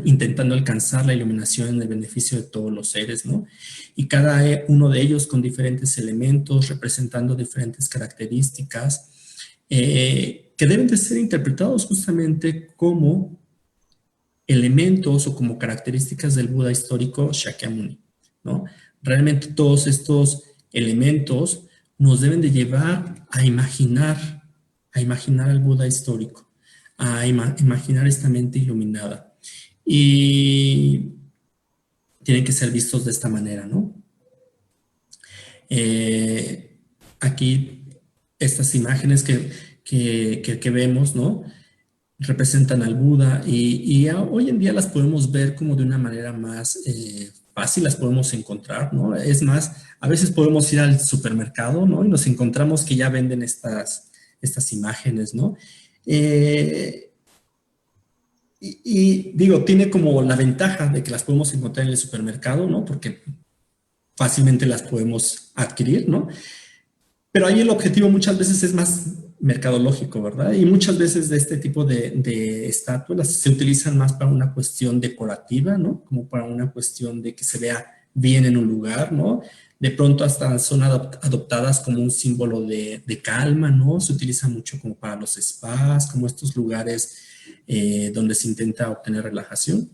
S1: intentando alcanzar la iluminación en el beneficio de todos los seres, ¿no? Y cada uno de ellos con diferentes elementos, representando diferentes características, que deben de ser interpretados justamente como elementos o como características del Buda histórico Shakyamuni, ¿no? Realmente todos estos elementos nos deben de llevar a imaginar al Buda histórico, a imaginar esta mente iluminada. Y tienen que ser vistos de esta manera, ¿no? Aquí estas imágenes que vemos, ¿no? Representan al Buda y hoy en día las podemos ver como de una manera más fácil, las podemos encontrar, ¿no? Es más, a veces podemos ir al supermercado, ¿no? Y nos encontramos que ya venden estas imágenes, ¿no? Y digo, tiene como la ventaja de que las podemos encontrar en el supermercado, ¿no? Porque fácilmente las podemos adquirir, ¿no? Pero ahí el objetivo muchas veces es más mercadológico, ¿verdad? Y muchas veces de este tipo de estatuas se utilizan más para una cuestión decorativa, ¿no? Como para una cuestión de que se vea bien en un lugar, ¿no? De pronto hasta son adoptadas como un símbolo de calma, ¿no? Se utiliza mucho como para los spas, como estos lugares donde se intenta obtener relajación.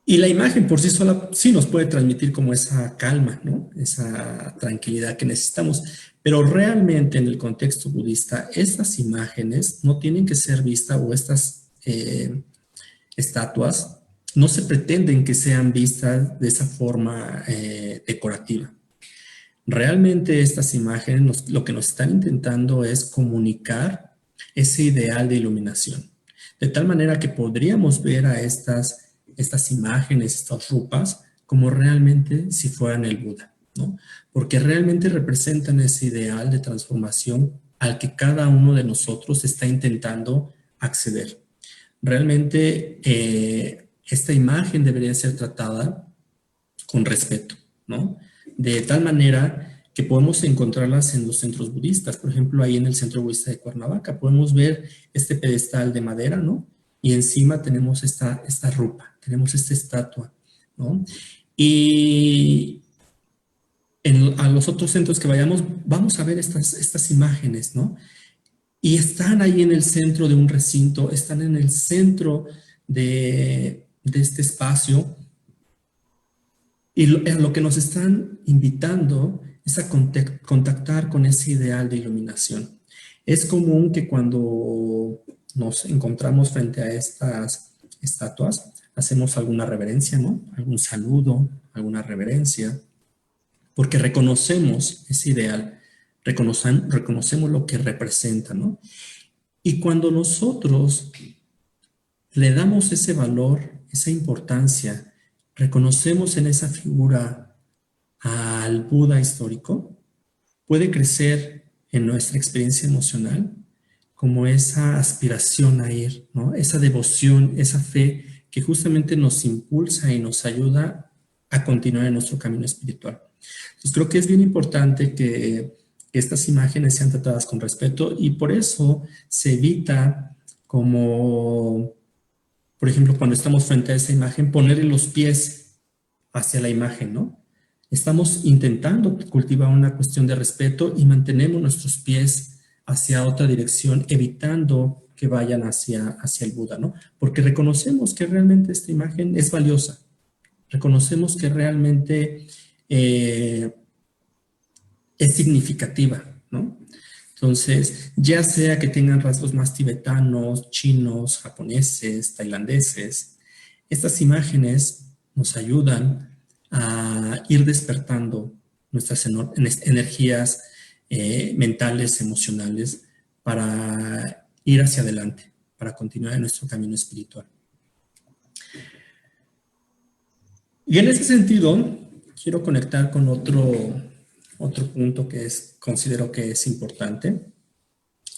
S1: Y la imagen por sí sola sí nos puede transmitir como esa calma, ¿no? Esa tranquilidad que necesitamos. Pero realmente en el contexto budista, estas imágenes no tienen que ser vistas o estas estatuas no se pretenden que sean vistas de esa forma decorativa. Realmente estas imágenes lo que nos están intentando es comunicar ese ideal de iluminación. De tal manera que podríamos ver a estas imágenes, estas rupas, como realmente si fueran el Buda, ¿no? Porque realmente representan ese ideal de transformación al que cada uno de nosotros está intentando acceder. Realmente esta imagen debería ser tratada con respeto, ¿no? De tal manera que podemos encontrarlas en los centros budistas. Por ejemplo, ahí en el centro budista de Cuernavaca podemos ver este pedestal de madera, ¿no? Y encima tenemos esta rupa, tenemos esta estatua, ¿no? Y a los otros centros que vayamos, vamos a ver estas imágenes, ¿no? Y están ahí en el centro de un recinto, están en el centro de este espacio. Y lo que nos están invitando es a contactar con ese ideal de iluminación. Es común que cuando nos encontramos frente a estas estatuas, hacemos alguna reverencia, ¿no? Algún saludo, alguna reverencia, porque reconocemos ese ideal, reconocemos lo que representa, ¿no? Y cuando nosotros le damos ese valor, esa importancia, reconocemos en esa figura al Buda histórico, puede crecer en nuestra experiencia emocional como esa aspiración a ir, ¿no? Esa devoción, esa fe que justamente nos impulsa y nos ayuda a continuar en nuestro camino espiritual. Entonces creo que es bien importante que estas imágenes sean tratadas con respeto y por eso se evita como, por ejemplo, cuando estamos frente a esa imagen, ponerle los pies hacia la imagen, ¿no? Estamos intentando cultivar una cuestión de respeto y mantenemos nuestros pies hacia otra dirección, evitando que vayan hacia el Buda, ¿no? Porque reconocemos que realmente esta imagen es valiosa. Reconocemos que realmente es significativa, ¿no? Entonces, ya sea que tengan rasgos más tibetanos, chinos, japoneses, tailandeses, estas imágenes nos ayudan a ir despertando nuestras energías mentales, emocionales, para ir hacia adelante, para continuar en nuestro camino espiritual. Y en ese sentido, quiero conectar con otro punto que considero que es importante,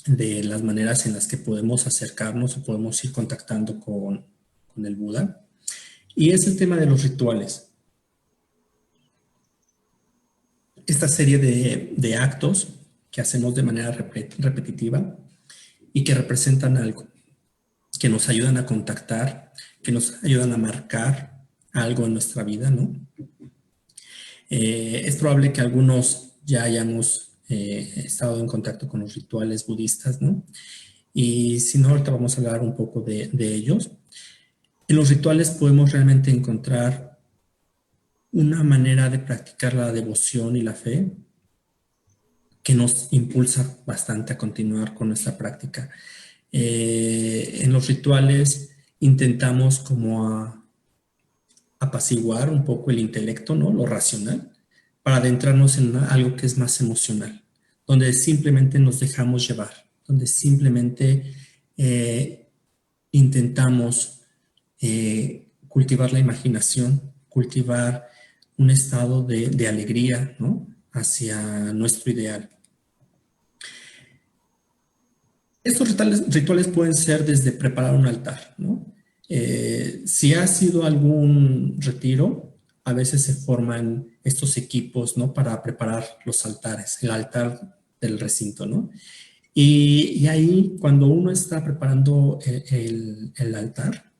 S1: de las maneras en las que podemos acercarnos o podemos ir contactando con el Buda, y es el tema de los rituales. Esta serie de actos que hacemos de manera repetitiva y que representan algo, que nos ayudan a contactar, que nos ayudan a marcar algo en nuestra vida, ¿no? Es probable que algunos ya hayamos estado en contacto con los rituales budistas, ¿no? Y si no, ahorita vamos a hablar un poco de ellos. En los rituales podemos realmente encontrar una manera de practicar la devoción y la fe que nos impulsa bastante a continuar con nuestra práctica. En los rituales intentamos como apaciguar un poco el intelecto, ¿no? Lo racional, para adentrarnos en algo que es más emocional, donde simplemente nos dejamos llevar, donde simplemente intentamos cultivar la imaginación, cultivar un estado de alegría, ¿no? Hacia nuestro ideal. Estos rituales pueden ser desde preparar un altar, ¿no? Si ha sido algún retiro, a veces se forman estos equipos, ¿no? Para preparar los altares, el altar del recinto, ¿no? Y ahí, cuando uno está preparando el altar,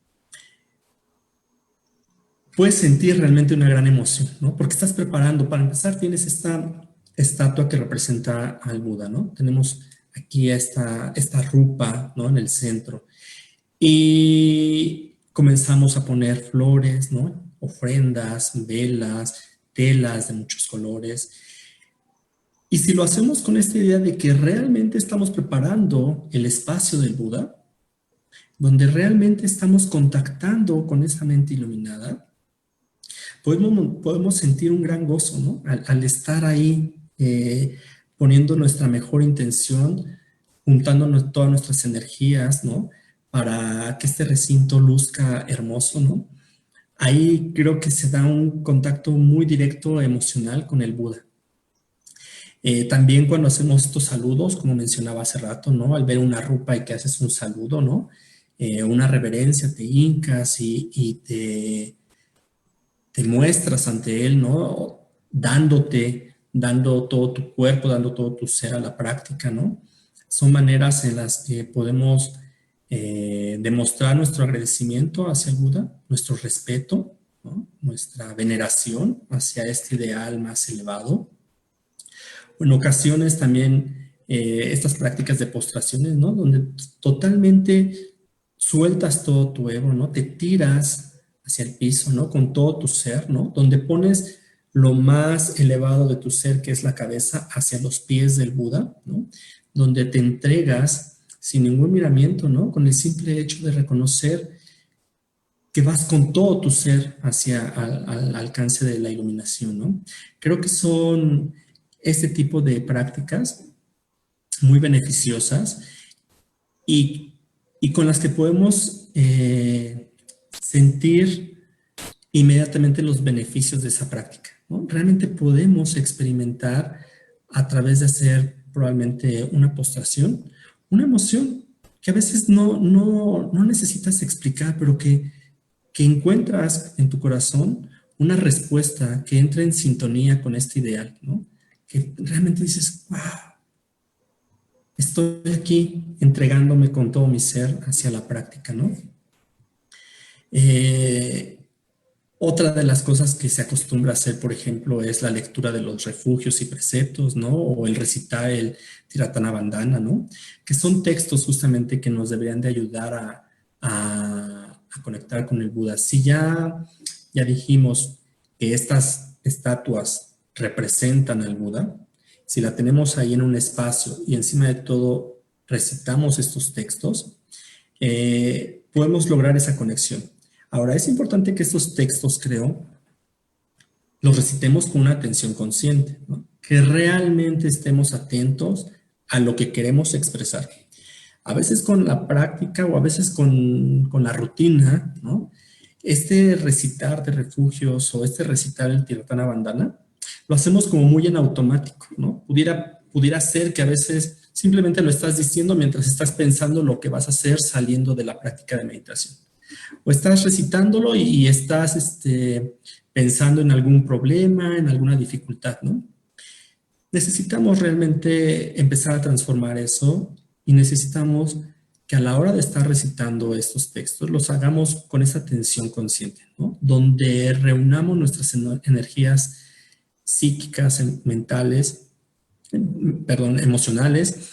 S1: puedes sentir realmente una gran emoción, ¿no? Porque estás preparando, para empezar, tienes esta estatua que representa al Buda, ¿no? Tenemos aquí esta rupa, ¿no? En el centro. Y comenzamos a poner flores, ¿no? Ofrendas, velas, telas de muchos colores. Y si lo hacemos con esta idea de que realmente estamos preparando el espacio del Buda, donde realmente estamos contactando con esa mente iluminada, podemos sentir un gran gozo, ¿no? Al estar ahí poniendo nuestra mejor intención, juntando todas nuestras energías, ¿no? Para que este recinto luzca hermoso, ¿no? Ahí creo que se da un contacto muy directo emocional con el Buda. También cuando hacemos estos saludos, como mencionaba hace rato, ¿no? Al ver una rupa y que haces un saludo, ¿no? Una reverencia, te hincas y te muestras ante él, ¿no? Dando todo tu cuerpo, dando todo tu ser a la práctica, ¿no? Son maneras en las que podemos demostrar nuestro agradecimiento hacia el Buda, nuestro respeto, ¿no? Nuestra veneración hacia este ideal más elevado. En ocasiones también estas prácticas de postraciones, ¿no? Donde totalmente sueltas todo tu ego, ¿no? Te tiras hacia el piso, ¿no? Con todo tu ser, ¿no? Donde pones lo más elevado de tu ser, que es la cabeza, hacia los pies del Buda, ¿no? Donde te entregas sin ningún miramiento, ¿no? Con el simple hecho de reconocer que vas con todo tu ser hacia al alcance de la iluminación, ¿no? Creo que son este tipo de prácticas muy beneficiosas y, y con las que podemos sentir inmediatamente los beneficios de esa práctica, ¿no? Realmente podemos experimentar a través de hacer probablemente una postración, una emoción que a veces no necesitas explicar, pero que encuentras en tu corazón una respuesta que entra en sintonía con este ideal, ¿no? Que realmente dices, wow, estoy aquí entregándome con todo mi ser hacia la práctica, ¿no? Eh, Otra de las cosas que se acostumbra a hacer, por ejemplo, es la lectura de los refugios y preceptos, ¿no? O el recitar el Tiratana Bandhana, ¿no? Que son textos justamente que nos deberían de ayudar a conectar con el Buda. Si ya dijimos que estas estatuas representan al Buda, si la tenemos ahí en un espacio y encima de todo recitamos estos textos, podemos lograr esa conexión. Ahora, es importante que estos textos, creo, los recitemos con una atención consciente, ¿no? Que realmente estemos atentos a lo que queremos expresar. A veces con la práctica o a veces con la rutina, ¿no? Este recitar de refugios o este recitar el Tiratana Bandhana, lo hacemos como muy en automático, ¿no? Pudiera ser que a veces simplemente lo estás diciendo mientras estás pensando lo que vas a hacer saliendo de la práctica de meditación. O estás recitándolo y estás pensando en algún problema, en alguna dificultad, ¿no? Necesitamos realmente empezar a transformar eso y necesitamos que a la hora de estar recitando estos textos los hagamos con esa atención consciente, ¿no? Donde reunamos nuestras energías psíquicas, mentales, perdón, emocionales,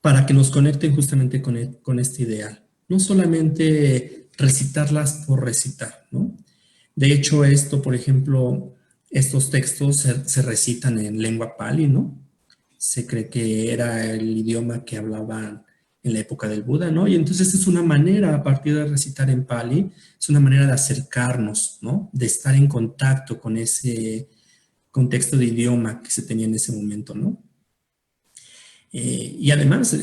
S1: para que nos conecten justamente con este ideal. No solamente recitarlas por recitar, ¿no? De hecho, esto, por ejemplo, estos textos se recitan en lengua pali, ¿no? Se cree que era el idioma que hablaban en la época del Buda, ¿no? Y entonces es una manera, a partir de recitar en pali, es una manera de acercarnos, ¿no? De estar en contacto con ese contexto de idioma que se tenía en ese momento, ¿no? Y además,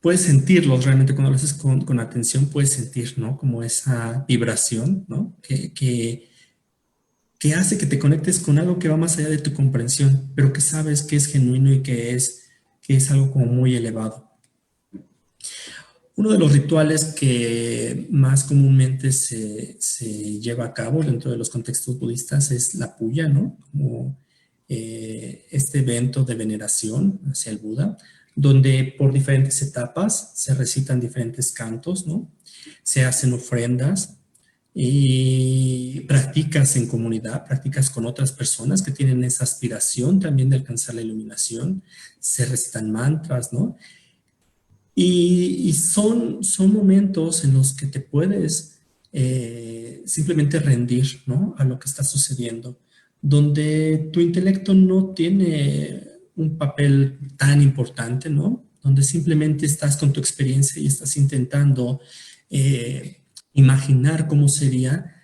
S1: puedes sentirlos realmente cuando lo haces con atención, puedes sentir, ¿no? Como esa vibración, ¿no? Que hace que te conectes con algo que va más allá de tu comprensión, pero que sabes que es genuino y que es algo como muy elevado. Uno de los rituales que más comúnmente se lleva a cabo dentro de los contextos budistas es la puya, ¿no? Como este evento de veneración hacia el Buda, donde por diferentes etapas se recitan diferentes cantos, ¿no? Se hacen ofrendas y practicas en comunidad, practicas con otras personas que tienen esa aspiración también de alcanzar la iluminación, se recitan mantras, ¿no? Y son momentos en los que te puedes simplemente rendir, ¿no? A lo que está sucediendo, donde tu intelecto no tiene un papel tan importante, ¿no? donde simplemente estás con tu experiencia y estás intentando imaginar cómo sería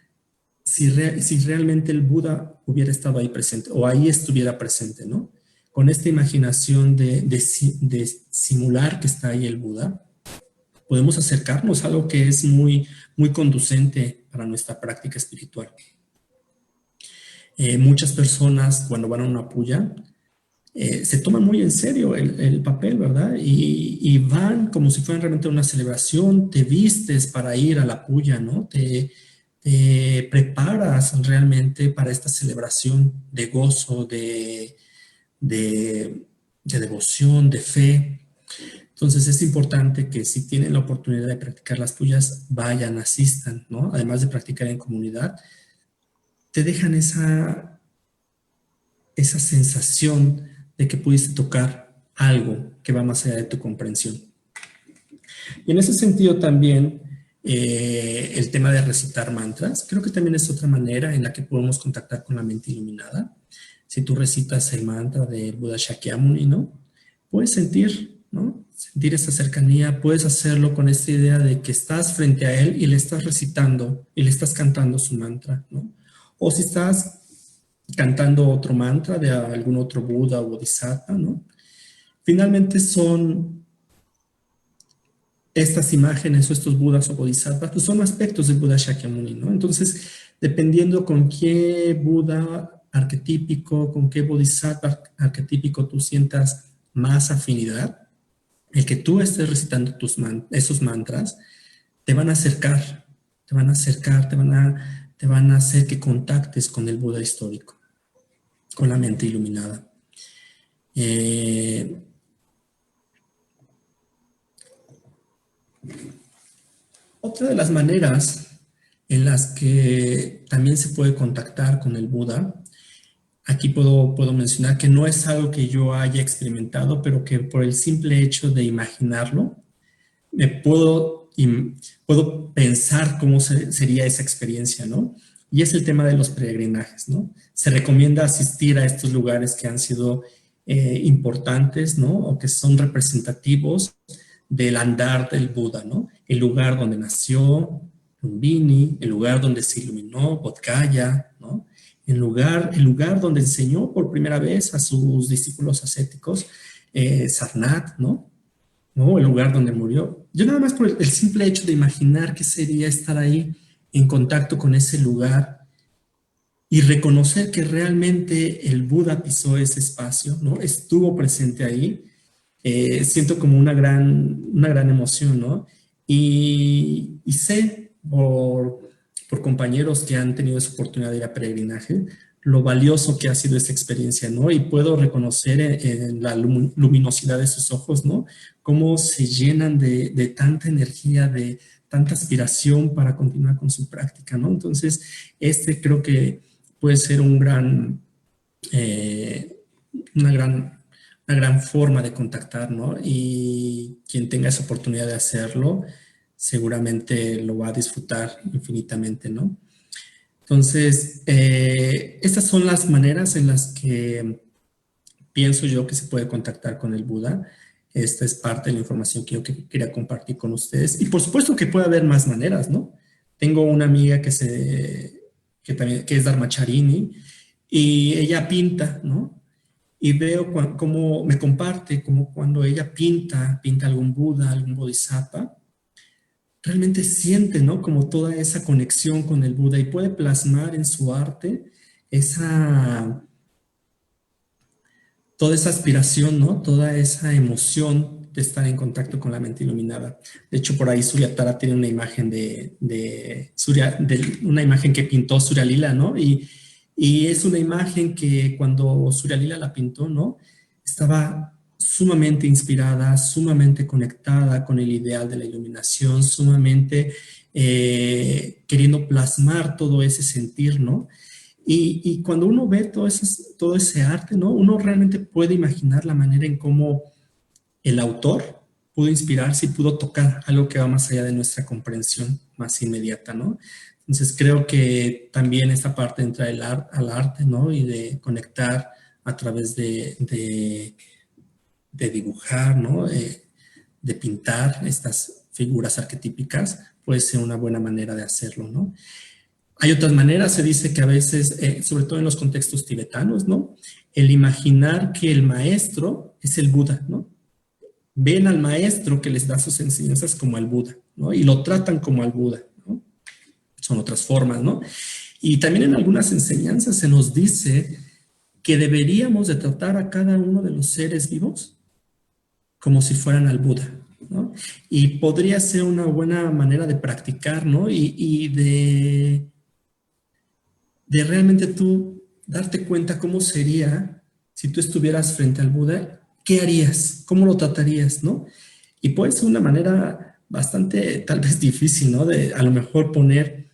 S1: si realmente el Buda hubiera estado ahí presente o ahí estuviera presente, ¿no? Con esta imaginación de simular que está ahí el Buda, podemos acercarnos a algo que es muy, muy conducente para nuestra práctica espiritual. Muchas personas cuando van a una puya se toman muy en serio el papel, ¿verdad? Y van como si fueran realmente una celebración, te vistes para ir a la puya, ¿no? Te preparas realmente para esta celebración de gozo, de devoción, de fe. Entonces es importante que si tienen la oportunidad de practicar las puyas, vayan, asistan, ¿no? Además de practicar en comunidad, te dejan esa sensación de que pudiste tocar algo que va más allá de tu comprensión. Y en ese sentido también el tema de recitar mantras, creo que también es otra manera en la que podemos contactar con la mente iluminada. Si tú recitas el mantra del Buda Shakyamuni, ¿no? Puedes sentir, ¿no? Sentir esa cercanía, puedes hacerlo con esta idea de que estás frente a él y le estás recitando y le estás cantando su mantra, ¿no? O si estás cantando otro mantra de algún otro Buda o Bodhisattva, ¿no? Finalmente son estas imágenes o estos Budas o Bodhisattvas, pues son aspectos del Buda Shakyamuni, ¿no? Entonces, dependiendo con qué Buda arquetípico, con qué Bodhisattva arquetípico tú sientas más afinidad, el que tú estés recitando esos mantras, te van a acercar, te van a acercar, te van a hacer que contactes con el Buda histórico, con la mente iluminada. Otra de las maneras en las que también se puede contactar con el Buda, aquí puedo mencionar que no es algo que yo haya experimentado, pero que por el simple hecho de imaginarlo, puedo pensar cómo sería esa experiencia, ¿no? Y es el tema de los peregrinajes, ¿no? Se recomienda asistir a estos lugares que han sido importantes, ¿no? O que son representativos del andar del Buda, ¿no? El lugar donde nació Lumbini, el lugar donde se iluminó Bodh Gaya, ¿no? El lugar donde enseñó por primera vez a sus discípulos ascéticos, Sarnath, ¿no? ¿No? El lugar donde murió. Yo nada más por el simple hecho de imaginar qué sería estar ahí en contacto con ese lugar y reconocer que realmente el Buda pisó ese espacio, ¿no? Estuvo presente ahí, siento como una gran emoción, ¿no? Y sé por compañeros que han tenido esa oportunidad de ir a peregrinaje, lo valioso que ha sido esa experiencia, ¿no? Y puedo reconocer en la luminosidad de sus ojos, ¿no? Cómo se llenan de tanta energía, de tanta aspiración para continuar con su práctica, ¿no? Entonces, creo que puede ser una gran forma de contactar, ¿no? Y quien tenga esa oportunidad de hacerlo, seguramente lo va a disfrutar infinitamente, ¿no? Entonces, estas son las maneras en las que pienso yo que se puede contactar con el Buda. Esta es parte de la información que yo quería compartir con ustedes. Y por supuesto que puede haber más maneras, ¿no? Tengo una amiga que es Dharmacharini y ella pinta, ¿no? Y veo cómo me comparte, como cuando ella pinta algún Buda, algún Bodhisattva, realmente siente, ¿no? Como toda esa conexión con el Buda y puede plasmar en su arte toda esa aspiración, ¿no? Toda esa emoción de estar en contacto con la mente iluminada. De hecho, por ahí Suryatara tiene una imagen de una imagen que pintó Surya Lila, ¿no? Y es una imagen que cuando Surya Lila la pintó, ¿no? Estaba sumamente inspirada, sumamente conectada con el ideal de la iluminación, sumamente queriendo plasmar todo ese sentir, ¿no? Y cuando uno ve todo ese arte, ¿no? Uno realmente puede imaginar la manera en cómo el autor pudo inspirarse y pudo tocar algo que va más allá de nuestra comprensión más inmediata, ¿no? Entonces creo que también esta parte entra al arte, ¿no? Y de conectar a través de dibujar, ¿no? de pintar estas figuras arquetípicas, puede ser una buena manera de hacerlo, ¿no? Hay otras maneras, se dice que a veces, sobre todo en los contextos tibetanos, ¿no? El imaginar que el maestro es el Buda, ¿no? Ven al maestro que les da sus enseñanzas como al Buda, ¿no? Y lo tratan como al Buda, ¿no? Son otras formas, ¿no? Y también en algunas enseñanzas se nos dice que deberíamos de tratar a cada uno de los seres vivos como si fueran al Buda, ¿no? Y podría ser una buena manera de practicar, ¿no? Y de realmente tú darte cuenta cómo sería si tú estuvieras frente al Buda, ¿qué harías? ¿Cómo lo tratarías, no? Y puede ser una manera bastante, tal vez difícil, ¿no? De a lo mejor poner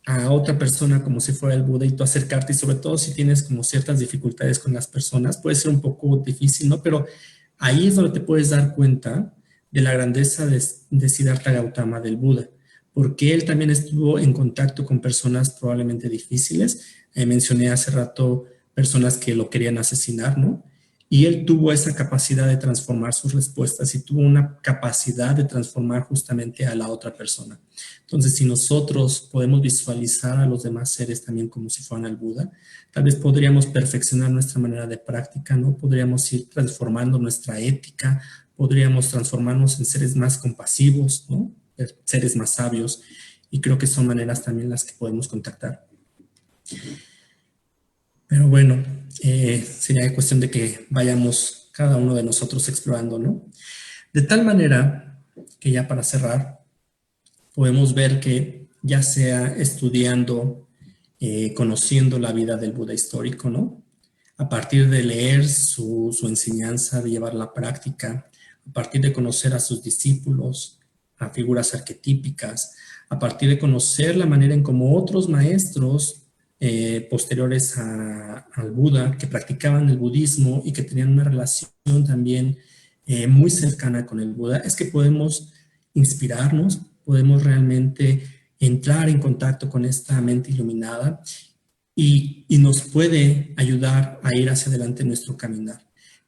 S1: a otra persona como si fuera el Buda y tú acercarte, y sobre todo si tienes como ciertas dificultades con las personas, puede ser un poco difícil, ¿no? Pero ahí es donde te puedes dar cuenta de la grandeza de Siddhartha Gautama, del Buda, porque él también estuvo en contacto con personas probablemente difíciles. Mencioné hace rato personas que lo querían asesinar, ¿no? Y él tuvo esa capacidad de transformar sus respuestas y tuvo una capacidad de transformar justamente a la otra persona. Entonces, si nosotros podemos visualizar a los demás seres también como si fueran al Buda, tal vez podríamos perfeccionar nuestra manera de práctica, ¿no? Podríamos ir transformando nuestra ética, podríamos transformarnos en seres más compasivos, ¿no? Seres más sabios, y creo que son maneras también las que podemos contactar. Pero bueno, sería cuestión de que vayamos cada uno de nosotros explorando, ¿no? De tal manera que ya para cerrar, podemos ver que ya sea estudiando, conociendo la vida del Buda histórico, ¿no? A partir de leer su enseñanza, de llevar la práctica, a partir de conocer a sus discípulos, a figuras arquetípicas, a partir de conocer la manera en cómo otros maestros posteriores al Buda, que practicaban el budismo y que tenían una relación también muy cercana con el Buda, es que podemos inspirarnos, podemos realmente entrar en contacto con esta mente iluminada y nos puede ayudar a ir hacia adelante en nuestro caminar.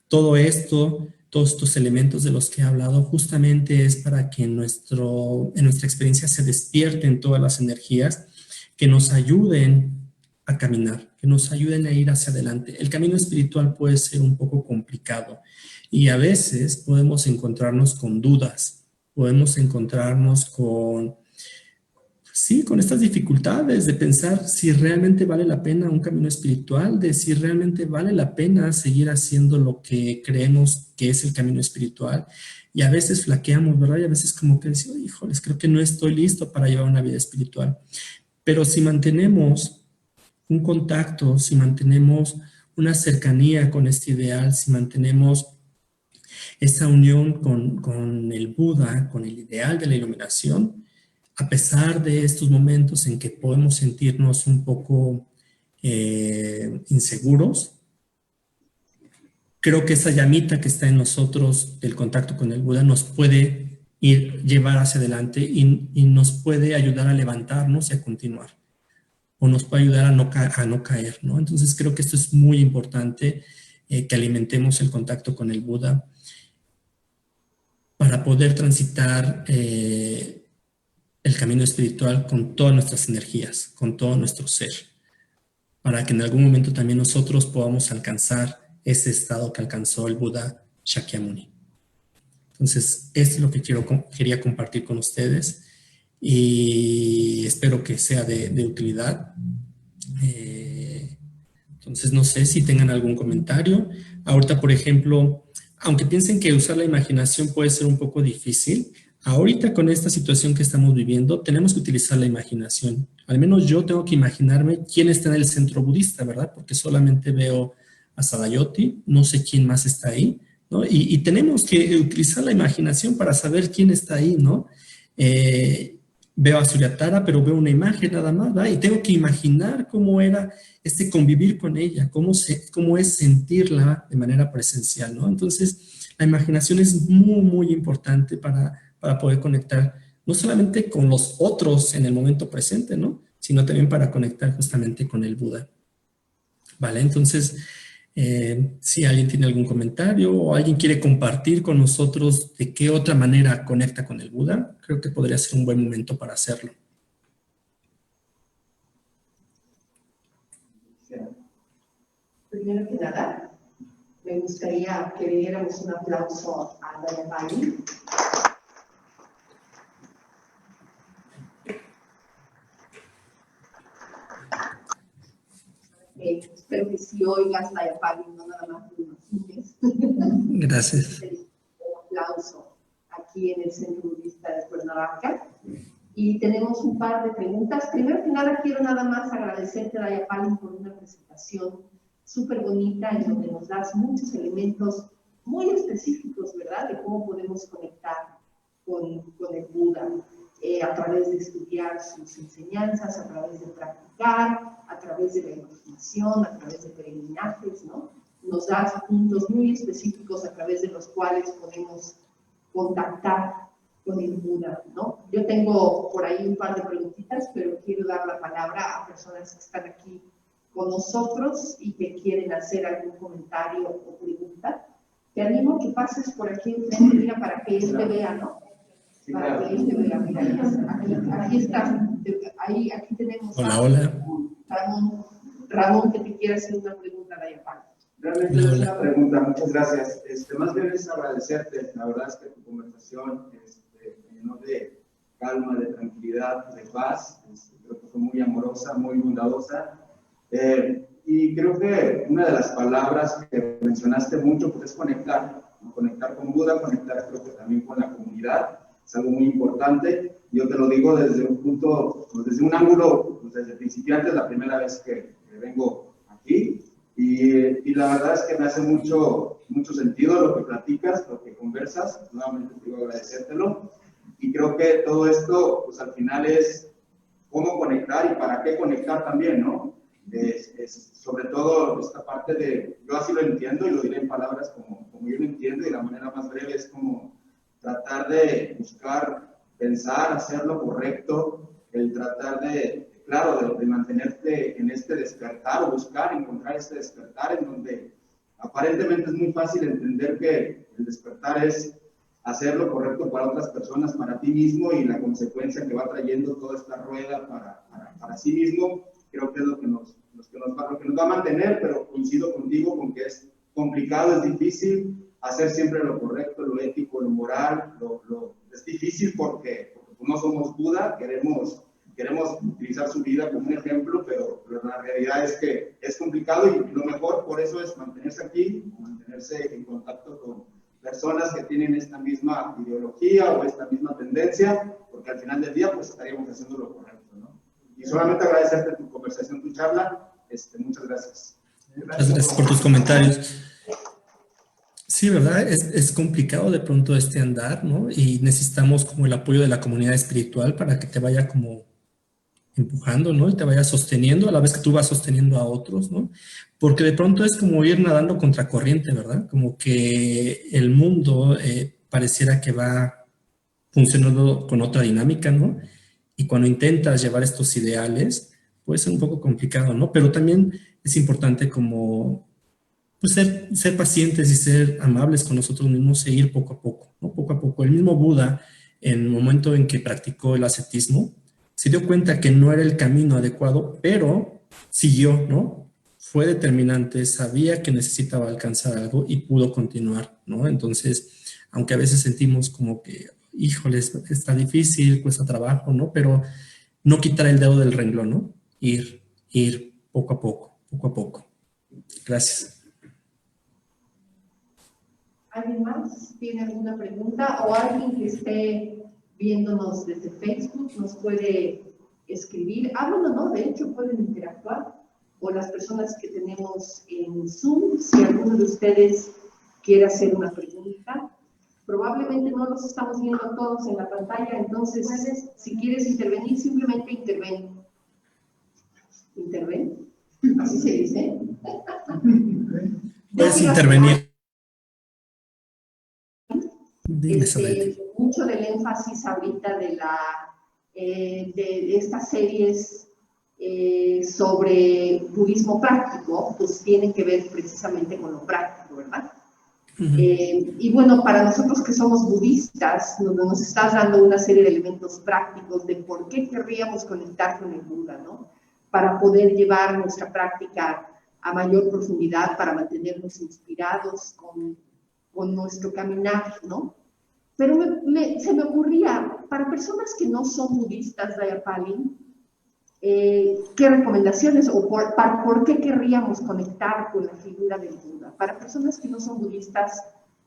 S1: Todo esto, todos estos elementos de los que he hablado, justamente es para que en nuestra experiencia se despierten todas las energías que nos ayuden a caminar, que nos ayuden a ir hacia adelante. El camino espiritual puede ser un poco complicado y a veces podemos encontrarnos con dudas, podemos encontrarnos con, sí, con estas dificultades de pensar si realmente vale la pena un camino espiritual, de si realmente vale la pena seguir haciendo lo que creemos que es el camino espiritual. Y a veces flaqueamos, ¿verdad? Y a veces como que decimos, híjoles, creo que no estoy listo para llevar una vida espiritual. Pero si mantenemos un contacto, si mantenemos una cercanía con este ideal, si mantenemos esa unión con el Buda, con el ideal de la iluminación, a pesar de estos momentos en que podemos sentirnos un poco inseguros, creo que esa llamita que está en nosotros del contacto con el Buda nos puede llevar hacia adelante y nos puede ayudar a levantarnos y a continuar, o nos puede ayudar a no caer, ¿no? Entonces creo que esto es muy importante, que alimentemos el contacto con el Buda para poder transitar el camino espiritual con todas nuestras energías, con todo nuestro ser, para que en algún momento también nosotros podamos alcanzar ese estado que alcanzó el Buda Shakyamuni. Entonces, esto es lo que quería compartir con ustedes y espero que sea de utilidad. Entonces, no sé si tengan algún comentario. Ahorita, por ejemplo, aunque piensen que usar la imaginación puede ser un poco difícil, ahorita con esta situación que estamos viviendo, tenemos que utilizar la imaginación. Al menos yo tengo que imaginarme quién está en el centro budista, ¿verdad? Porque solamente veo a Sadayoti, no sé quién más está ahí, ¿no? Y tenemos que utilizar la imaginación para saber quién está ahí, ¿no? Veo a Suryatara, pero veo una imagen nada más, ¿verdad? Y tengo que imaginar cómo era convivir con ella, cómo es sentirla de manera presencial, ¿no? Entonces, la imaginación es muy, muy importante para poder conectar, no solamente con los otros en el momento presente, ¿no? Sino también para conectar justamente con el Buda, ¿vale? Entonces, Si alguien tiene algún comentario o alguien quiere compartir con nosotros de qué otra manera conecta con el Buda, creo que podría ser un buen momento para hacerlo.
S3: Primero que nada, me gustaría que le diéramos un aplauso a Dayapani. Espero que sí oigas Dayapani, no nada más lo imagines.
S1: Gracias.
S3: Un aplauso aquí en el Centro Budista de Cuernavaca. Y tenemos un par de preguntas. Primero que nada, quiero nada más agradecerte, Dayapani, por una presentación súper bonita en donde nos das muchos elementos muy específicos, ¿verdad?, de cómo podemos conectar con el Buda a través de estudiar sus enseñanzas, a través de practicar, a través de la imaginación, a través de peregrinajes, ¿no? Nos das puntos muy específicos a través de los cuales podemos contactar con el Buda, ¿no? Yo tengo por ahí un par de preguntitas, pero quiero dar la palabra a personas que están aquí con nosotros y que quieren hacer algún comentario o pregunta. Te animo que pases por aquí enfrente, mira, para que él te vea, ¿no? Para que él te vea, mira, aquí está, aquí tenemos
S1: Hola,
S3: a
S1: hola.
S3: Ramón, que te quiere hacer una pregunta, Dayapani.
S2: Realmente es una pregunta, muchas gracias. Más bien es agradecerte, la verdad es que tu conversación me llenó de calma, de tranquilidad, de paz, creo que fue muy amorosa, muy bondadosa. Y creo que una de las palabras que mencionaste mucho pues, es conectar, ¿no? Conectar con Buda, conectar creo que también con la comunidad, es algo muy importante. Yo te lo digo desde un punto, pues, desde un ángulo, pues, desde principiante, es la primera vez que vengo aquí. Y la verdad es que me hace mucho sentido lo que platicas, lo que conversas. Nuevamente te digo agradecértelo. Y creo que todo esto, pues al final es cómo conectar y para qué conectar también, ¿no? Sobre todo esta parte de, yo así lo entiendo y lo diré en palabras como yo lo entiendo y la manera más breve es como tratar de buscar, pensar, hacer lo correcto, el tratar claro, de mantenerte en este despertar o buscar, encontrar este despertar en donde aparentemente es muy fácil entender que el despertar es hacer lo correcto para otras personas, para ti mismo y la consecuencia que va trayendo toda esta rueda para sí mismo, creo que es lo que nos va a mantener, pero coincido contigo con que es complicado, es difícil hacer siempre lo correcto, lo ético, lo moral, es difícil porque no somos Buda, queremos utilizar su vida como un ejemplo, pero la realidad es que es complicado y lo mejor por eso es mantenerse aquí, mantenerse en contacto con personas que tienen esta misma ideología o esta misma tendencia, porque al final del día pues estaríamos haciendo lo correcto, ¿no? Y solamente agradecerte tu conversación, tu charla, muchas gracias.
S1: Muchas gracias por tus comentarios. Sí, ¿verdad? Es complicado de pronto este andar, ¿no? Y necesitamos como el apoyo de la comunidad espiritual para que te vaya como empujando, ¿no? Y te vaya sosteniendo a la vez que tú vas sosteniendo a otros, ¿no? Porque de pronto es como ir nadando contra corriente, ¿verdad? Como que el mundo pareciera que va funcionando con otra dinámica, ¿no? Y cuando intentas llevar estos ideales, puede ser un poco complicado, ¿no? Pero también es importante como pues ser pacientes y ser amables con nosotros mismos e ir poco a poco, ¿no? Poco a poco. El mismo Buda, en el momento en que practicó el ascetismo, se dio cuenta que no era el camino adecuado, pero siguió, ¿no? Fue determinante, sabía que necesitaba alcanzar algo y pudo continuar, ¿no? Entonces, aunque a veces sentimos como que, híjole, está difícil, cuesta trabajo, ¿no? Pero no quitar el dedo del renglón, ¿no? Ir poco a poco, poco a poco. Gracias.
S3: ¿Alguien más tiene alguna pregunta o alguien que esté viéndonos desde Facebook nos puede escribir? Bueno, no, de hecho pueden interactuar, o las personas que tenemos en Zoom, si alguno de ustedes quiere hacer una pregunta. Probablemente no los estamos viendo todos en la pantalla, entonces si quieres intervenir, simplemente interven. ¿Interven? Así se dice.
S1: Puedes intervenir. Dime,
S3: mucho del énfasis ahorita de estas series sobre budismo práctico, pues tienen que ver precisamente con lo práctico, ¿verdad? Y bueno, para nosotros que somos budistas, nos estás dando una serie de elementos prácticos de por qué querríamos conectar con el Buda, ¿no? Para poder llevar nuestra práctica a mayor profundidad, para mantenernos inspirados con nuestro caminar, ¿no? Pero se me ocurría, para personas que no son budistas, Dayapali, ¿qué recomendaciones o por qué querríamos conectar con la figura del Buda? Para personas que no son budistas,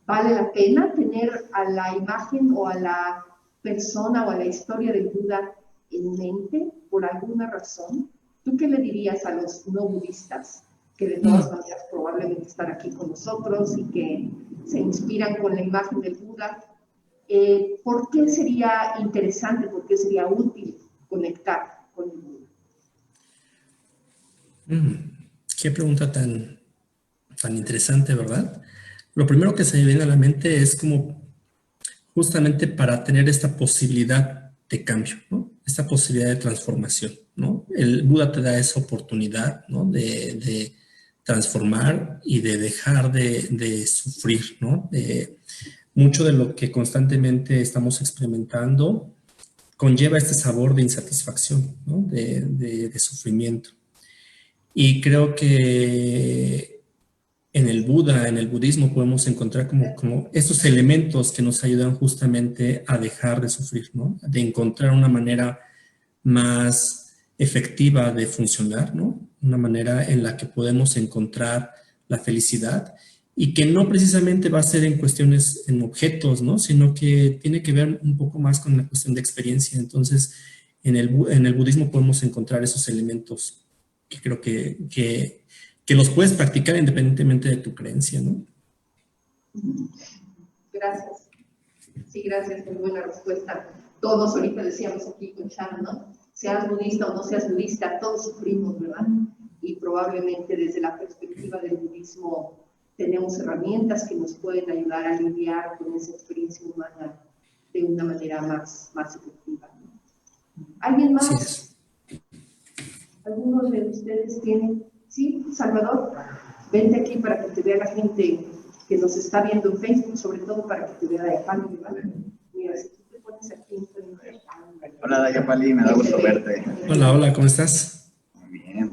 S3: ¿vale la pena tener a la imagen o a la persona o a la historia del Buda en mente por alguna razón? ¿Tú qué le dirías a los no budistas que de todas maneras probablemente están aquí con nosotros y que se inspiran con la imagen del Buda? ¿Por qué sería interesante, por qué sería útil conectar con el Buda?
S1: Qué pregunta tan interesante, ¿verdad? Lo primero que se me viene a la mente es como justamente para tener esta posibilidad de cambio, ¿no? Esta posibilidad de transformación, ¿no? El Buda te da esa oportunidad, ¿no? De transformar y de dejar de sufrir, ¿no? Mucho de lo que constantemente estamos experimentando conlleva este sabor de insatisfacción, ¿no? De sufrimiento. Y creo que en el Buda, en el budismo, podemos encontrar como estos elementos que nos ayudan justamente a dejar de sufrir, ¿no? De encontrar una manera más efectiva de funcionar, ¿no? Una manera en la que podemos encontrar la felicidad y que no precisamente va a ser en cuestiones, en objetos, ¿no? Sino que tiene que ver un poco más con la cuestión de experiencia. Entonces, en el budismo podemos encontrar esos elementos que creo que los puedes practicar independientemente de tu creencia, ¿no?
S3: Gracias. Sí, gracias, muy buena respuesta. Todos ahorita decíamos aquí con Shannon, ¿no? Seas budista o no seas budista, todos sufrimos, ¿verdad? Y probablemente desde la perspectiva del budismo tenemos herramientas que nos pueden ayudar a lidiar con esa experiencia humana de una manera más efectiva, ¿no? ¿Alguien más?
S1: Sí.
S3: ¿Algunos de ustedes tienen? Sí, Salvador, vente aquí para que te vea la gente que nos está viendo en Facebook, sobre todo para que te vea Dayapali, ¿vale? Mira, si tú te pones aquí en frente.
S4: Hola Dayapali, me da gusto verte.
S1: Hola, ¿cómo estás?
S4: Muy bien,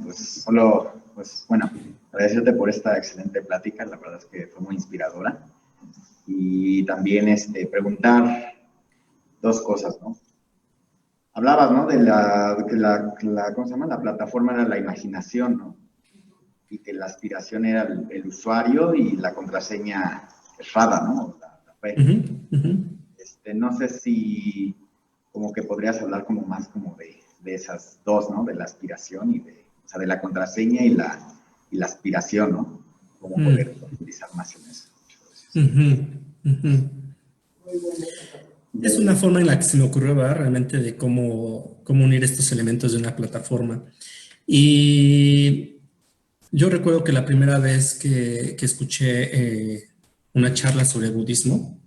S4: bueno, agradecerte por esta excelente plática, la verdad es que fue muy inspiradora. Y también preguntar dos cosas, ¿no? Hablabas, ¿no? De ¿cómo se llama? La plataforma era la imaginación, ¿no? Y que la aspiración era el usuario y la contraseña es Radha, ¿no? La fe. No sé si como que podrías hablar como más como de esas dos, ¿no? De la aspiración y de la contraseña y la aspiración, ¿no? Cómo poder utilizar más en eso.
S1: Es una forma en la que se me ocurrió, ¿verdad? Realmente de cómo unir estos elementos de una plataforma. Y yo recuerdo que la primera vez que escuché una charla sobre budismo,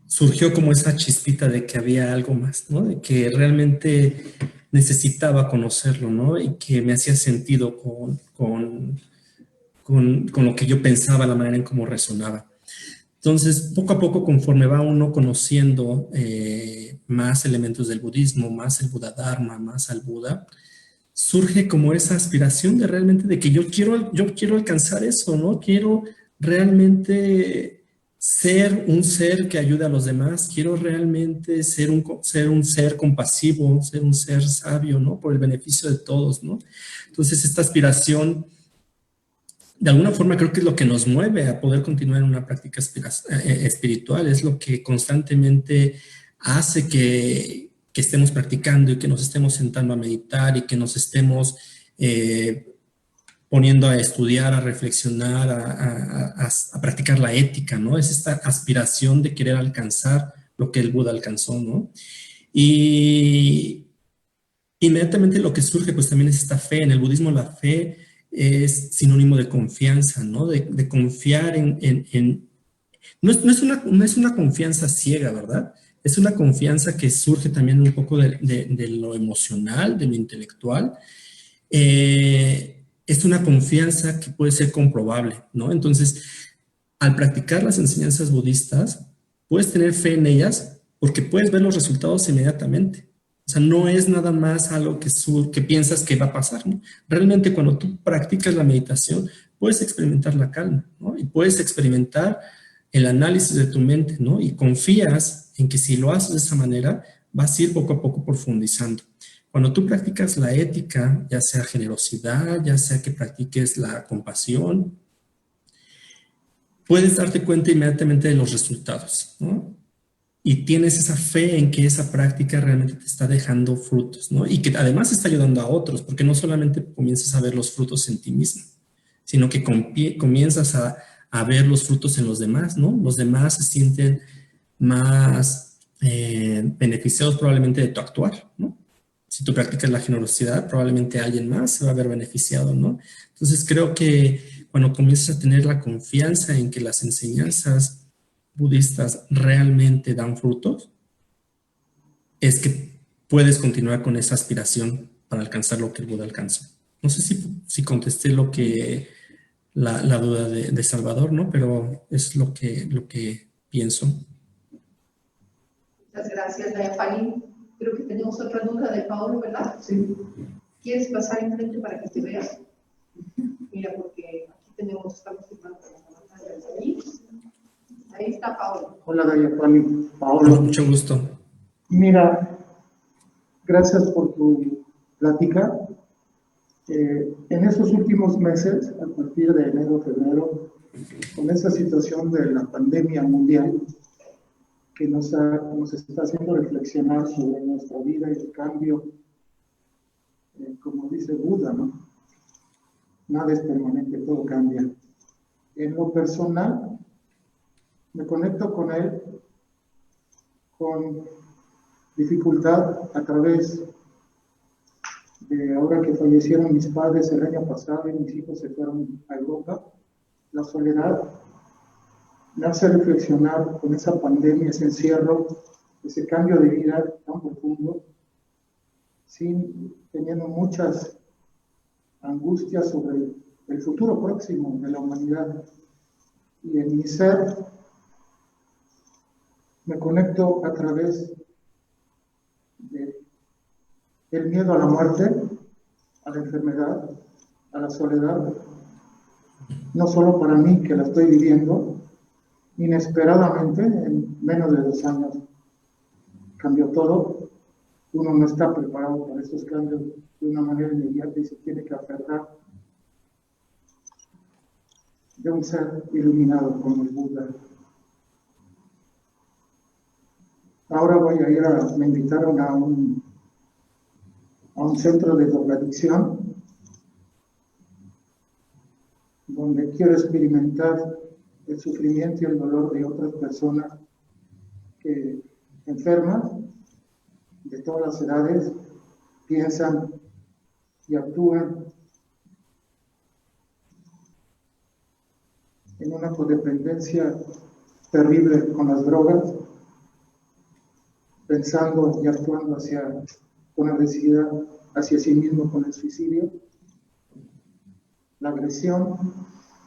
S1: surgió como esa chispita de que había algo más, ¿no? De que realmente necesitaba conocerlo, ¿no? Y que me hacía sentido con lo que yo pensaba, la manera en cómo resonaba. Entonces, poco a poco, conforme va uno conociendo más elementos del budismo, más el Buda Dharma, más al Buda, surge como esa aspiración de realmente de que yo quiero alcanzar eso, ¿no? Quiero realmente ser un ser que ayude a los demás, quiero realmente ser un ser compasivo, ser un ser sabio, ¿no? Por el beneficio de todos, ¿no? Entonces, esta aspiración, de alguna forma, creo que es lo que nos mueve a poder continuar en una práctica espiritual, es lo que constantemente hace que estemos practicando y que nos estemos sentando a meditar y que nos estemos poniendo a estudiar, a reflexionar, a practicar la ética, ¿no? Es esta aspiración de querer alcanzar lo que el Buda alcanzó, ¿no? Y inmediatamente lo que surge, pues también es esta fe. En el budismo la fe es sinónimo de confianza, ¿no? De confiar no es una confianza ciega, ¿verdad? Es una confianza que surge también un poco de lo emocional, de lo intelectual. Es una confianza que puede ser comprobable, ¿no? Entonces, al practicar las enseñanzas budistas, puedes tener fe en ellas porque puedes ver los resultados inmediatamente. O sea, no es nada más algo que piensas que va a pasar, ¿no? Realmente cuando tú practicas la meditación, puedes experimentar la calma, ¿no? Y puedes experimentar el análisis de tu mente, ¿no? Y confías en que si lo haces de esa manera, vas a ir poco a poco profundizando. Cuando tú practicas la ética, ya sea generosidad, ya sea que practiques la compasión, puedes darte cuenta inmediatamente de los resultados, ¿no? Y tienes esa fe en que esa práctica realmente te está dejando frutos, ¿no? Y que además está ayudando a otros, porque no solamente comienzas a ver los frutos en ti mismo, sino que comienzas a ver los frutos en los demás, ¿no? Los demás se sienten más beneficiados probablemente de tu actuar, ¿no? Si tú practicas la generosidad, probablemente alguien más se va a ver beneficiado, ¿no? Entonces creo que cuando comienzas a tener la confianza en que las enseñanzas budistas realmente dan frutos, es que puedes continuar con esa aspiración para alcanzar lo que el Buda alcanzó. No sé si contesté la duda de Salvador, ¿no? Pero es lo que pienso.
S3: Muchas gracias, Dayapali. Creo que tenemos otra duda de Paolo, ¿verdad? Sí. ¿Quieres pasar enfrente para que te veas? Mira, porque aquí estamos filmando la pantalla. Ahí está Paolo.
S5: Hola, Dayapali. Paolo.
S1: Hola, mucho gusto.
S5: Mira, gracias por tu plática. En estos últimos meses, a partir de enero, febrero, con esa situación de la pandemia mundial, que nos está haciendo reflexionar sobre nuestra vida y el cambio, como dice Buda, ¿no? Nada es permanente, todo cambia. En lo personal, me conecto con él con dificultad a través de ahora que fallecieron mis padres el año pasado y mis hijos se fueron a Europa. La soledad me hace reflexionar con esa pandemia, ese encierro, ese cambio de vida tan profundo, teniendo muchas angustias sobre el futuro próximo de la humanidad. Y en mi ser me conecto a través del miedo a la muerte, a la enfermedad, a la soledad, no solo para mí que la estoy viviendo, inesperadamente, en menos de 2 años, cambió todo. Uno no está preparado para estos cambios de una manera inmediata y se tiene que aferrar de un ser iluminado como el Buda. Ahora me invitaron a un centro de drogadicción donde quiero experimentar el sufrimiento y el dolor de otras personas que enferman de todas las edades, piensan y actúan en una codependencia terrible con las drogas, pensando y actuando con agresividad hacia sí mismo con el suicidio, la agresión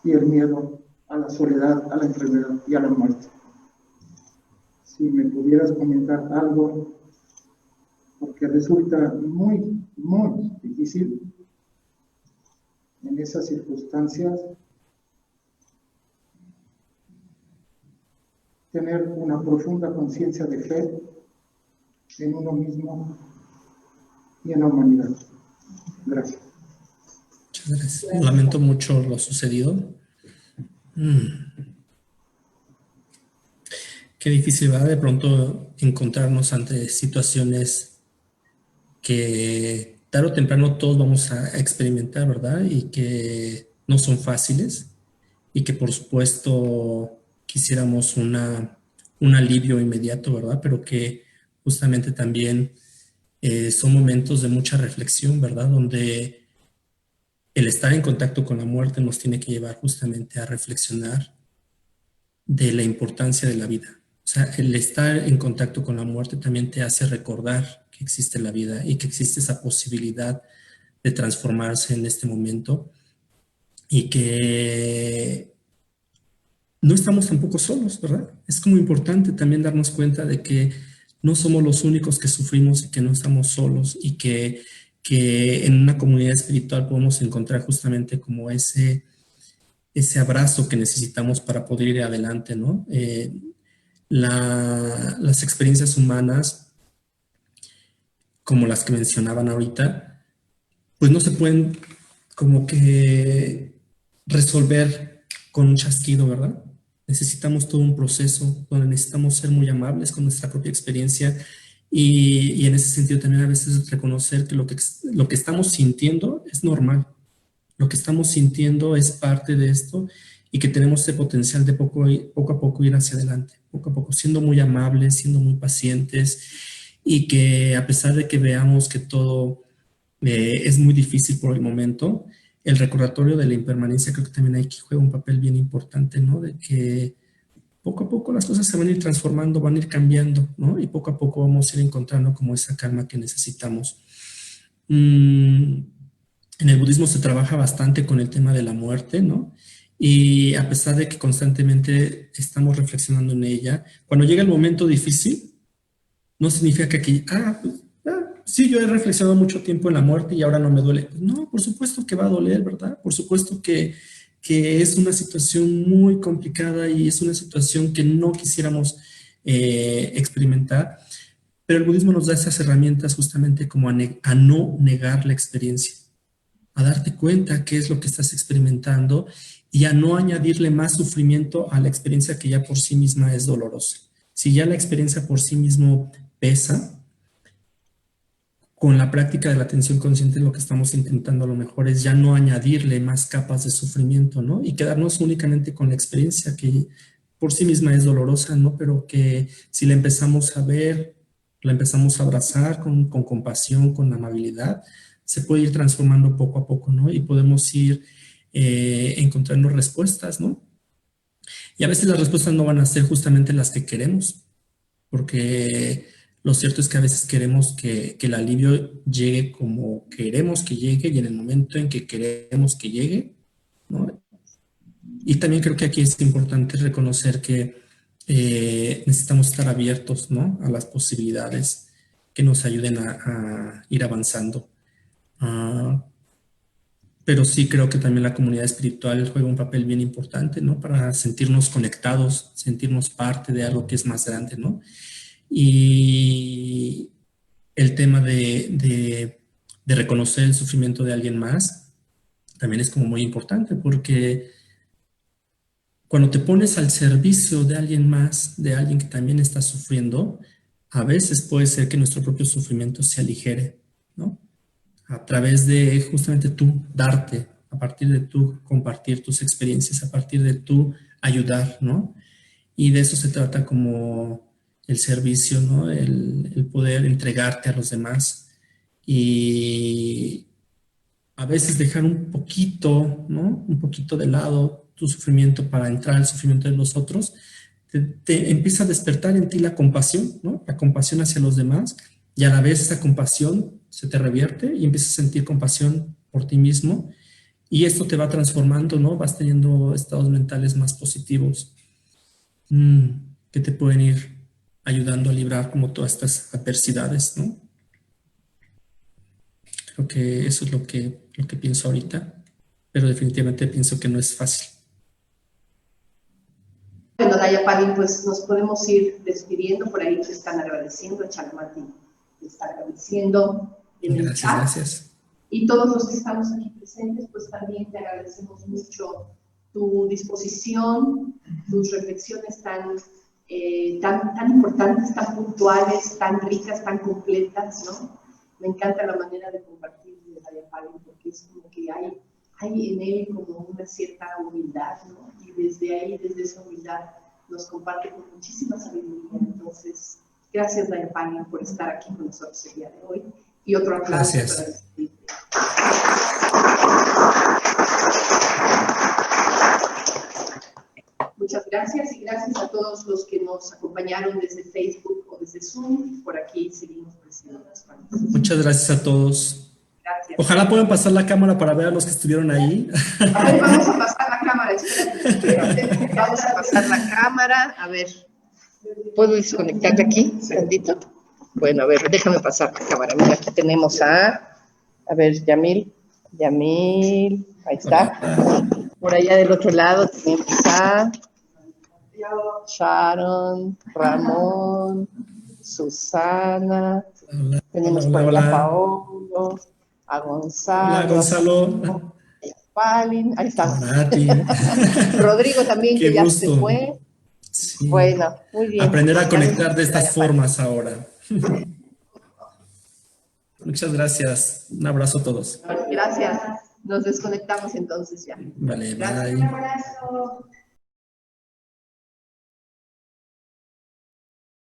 S5: y el miedo a la soledad, a la enfermedad y a la muerte. Si me pudieras comentar algo, porque resulta muy, muy difícil en esas circunstancias tener una profunda conciencia de fe en uno mismo y en la humanidad. Gracias.
S1: Muchas gracias. Lamento mucho lo sucedido. Qué difícil va de pronto encontrarnos ante situaciones que tarde o temprano todos vamos a experimentar, ¿verdad? Y que no son fáciles y que por supuesto quisiéramos un alivio inmediato, ¿verdad? Pero que justamente también son momentos de mucha reflexión, ¿verdad? Donde el estar en contacto con la muerte nos tiene que llevar justamente a reflexionar de la importancia de la vida. O sea, el estar en contacto con la muerte también te hace recordar que existe la vida y que existe esa posibilidad de transformarse en este momento y que no estamos tampoco solos, ¿verdad? Es como importante también darnos cuenta de que no somos los únicos que sufrimos y que no estamos solos y que en una comunidad espiritual podemos encontrar justamente como ese abrazo que necesitamos para poder ir adelante, ¿no? Las experiencias humanas, como las que mencionaban ahorita, pues no se pueden como que resolver con un chasquido, ¿verdad? Necesitamos todo un proceso donde necesitamos ser muy amables con nuestra propia experiencia y en ese sentido también a veces reconocer que lo que estamos sintiendo es normal. Lo que estamos sintiendo es parte de esto y que tenemos ese potencial de poco a poco ir hacia adelante, poco a poco, siendo muy amables, siendo muy pacientes y que a pesar de que veamos que todo es muy difícil por el momento, el recordatorio de la impermanencia creo que también aquí juega un papel bien importante, ¿no? De que poco a poco las cosas se van a ir transformando, van a ir cambiando, ¿no? Y poco a poco vamos a ir encontrando como esa calma que necesitamos. En el budismo se trabaja bastante con el tema de la muerte, ¿no? Y a pesar de que constantemente estamos reflexionando en ella, cuando llega el momento difícil, no significa que aquí, sí, yo he reflexionado mucho tiempo en la muerte y ahora no me duele. No, por supuesto que va a doler, ¿verdad? Por supuesto que es una situación muy complicada y es una situación que no quisiéramos experimentar, pero el budismo nos da esas herramientas justamente como a no negar la experiencia, a darte cuenta qué es lo que estás experimentando y a no añadirle más sufrimiento a la experiencia que ya por sí misma es dolorosa. Si ya la experiencia por sí mismo pesa, con la práctica de la atención consciente lo que estamos intentando a lo mejor es ya no añadirle más capas de sufrimiento, ¿no? Y quedarnos únicamente con la experiencia que por sí misma es dolorosa, ¿no? Pero que si la empezamos a ver, la empezamos a abrazar con compasión, con amabilidad, se puede ir transformando poco a poco, ¿no? Y podemos ir encontrando respuestas, ¿no? Y a veces las respuestas no van a ser justamente las que queremos, porque lo cierto es que a veces queremos que el alivio llegue como queremos que llegue y en el momento en que queremos que llegue, ¿no? Y también creo que aquí es importante reconocer que necesitamos estar abiertos, ¿no? A las posibilidades que nos ayuden a ir avanzando. Pero sí creo que también la comunidad espiritual juega un papel bien importante, ¿no? Para sentirnos conectados, sentirnos parte de algo que es más grande, ¿no? Y el tema de reconocer el sufrimiento de alguien más también es como muy importante, porque cuando te pones al servicio de alguien más, de alguien que también está sufriendo, a veces puede ser que nuestro propio sufrimiento se aligere, ¿no? A través de justamente tú darte, a partir de tú compartir tus experiencias, a partir de tú ayudar, ¿no? Y de eso se trata como el servicio, ¿no? El poder entregarte a los demás y a veces dejar un poquito, ¿no? Un poquito de lado tu sufrimiento para entrar al sufrimiento de los otros, te empieza a despertar en ti la compasión, ¿no? La compasión hacia los demás y a la vez esa compasión se te revierte y empiezas a sentir compasión por ti mismo y esto te va transformando, ¿no? Vas teniendo estados mentales más positivos que te pueden ir ayudando a librar como todas estas adversidades, ¿no? Creo que eso es lo que pienso ahorita, pero definitivamente pienso que no es fácil.
S3: Bueno, Dayapalin, pues nos podemos ir despidiendo, por ahí te están agradeciendo, Chalmati te está agradeciendo.
S1: Gracias.
S3: Y todos los que estamos aquí presentes, pues también te agradecemos mucho tu disposición, tus reflexiones tan importantes, tan puntuales, tan ricas, tan completas, ¿no? Me encanta la manera de compartir de Dayapalin, porque es como que hay en él como una cierta humildad, ¿no? Y desde ahí, desde esa humildad, nos comparte con muchísima sabiduría. Entonces, gracias Dayapalin por estar aquí con nosotros el día de hoy. Y otro aplauso para despedirte. Muchas gracias y gracias a todos los que nos nos acompañaron desde Facebook o desde Zoom. Por aquí seguimos presentes.
S1: Muchas gracias a todos.
S3: Gracias.
S1: Ojalá puedan pasar la cámara para ver a los que estuvieron ahí.
S3: A ver, vamos a pasar la cámara. Espérate. Vamos a pasar la cámara. A ver, ¿puedo desconectarte aquí, tantito? Bueno, a ver, déjame pasar la cámara. Mira, aquí tenemos a ver, Yamil, ahí está. Por allá del otro lado tenemos a Sharon, Ramón, Susana, tenemos por allá a Paolo, a Gonzalo.
S1: Hola, Gonzalo.
S3: Palin, ahí está.
S1: Mati.
S3: Rodrigo también,
S1: Qué
S3: que ya
S1: gusto.
S3: se fue.
S1: Sí.
S3: Bueno, muy bien.
S1: Aprender a conectar de estas formas ahora. Muchas gracias. Un abrazo a todos.
S3: Gracias. Nos desconectamos entonces ya.
S1: Vale,
S3: Gracias.
S1: bye.
S3: Un abrazo.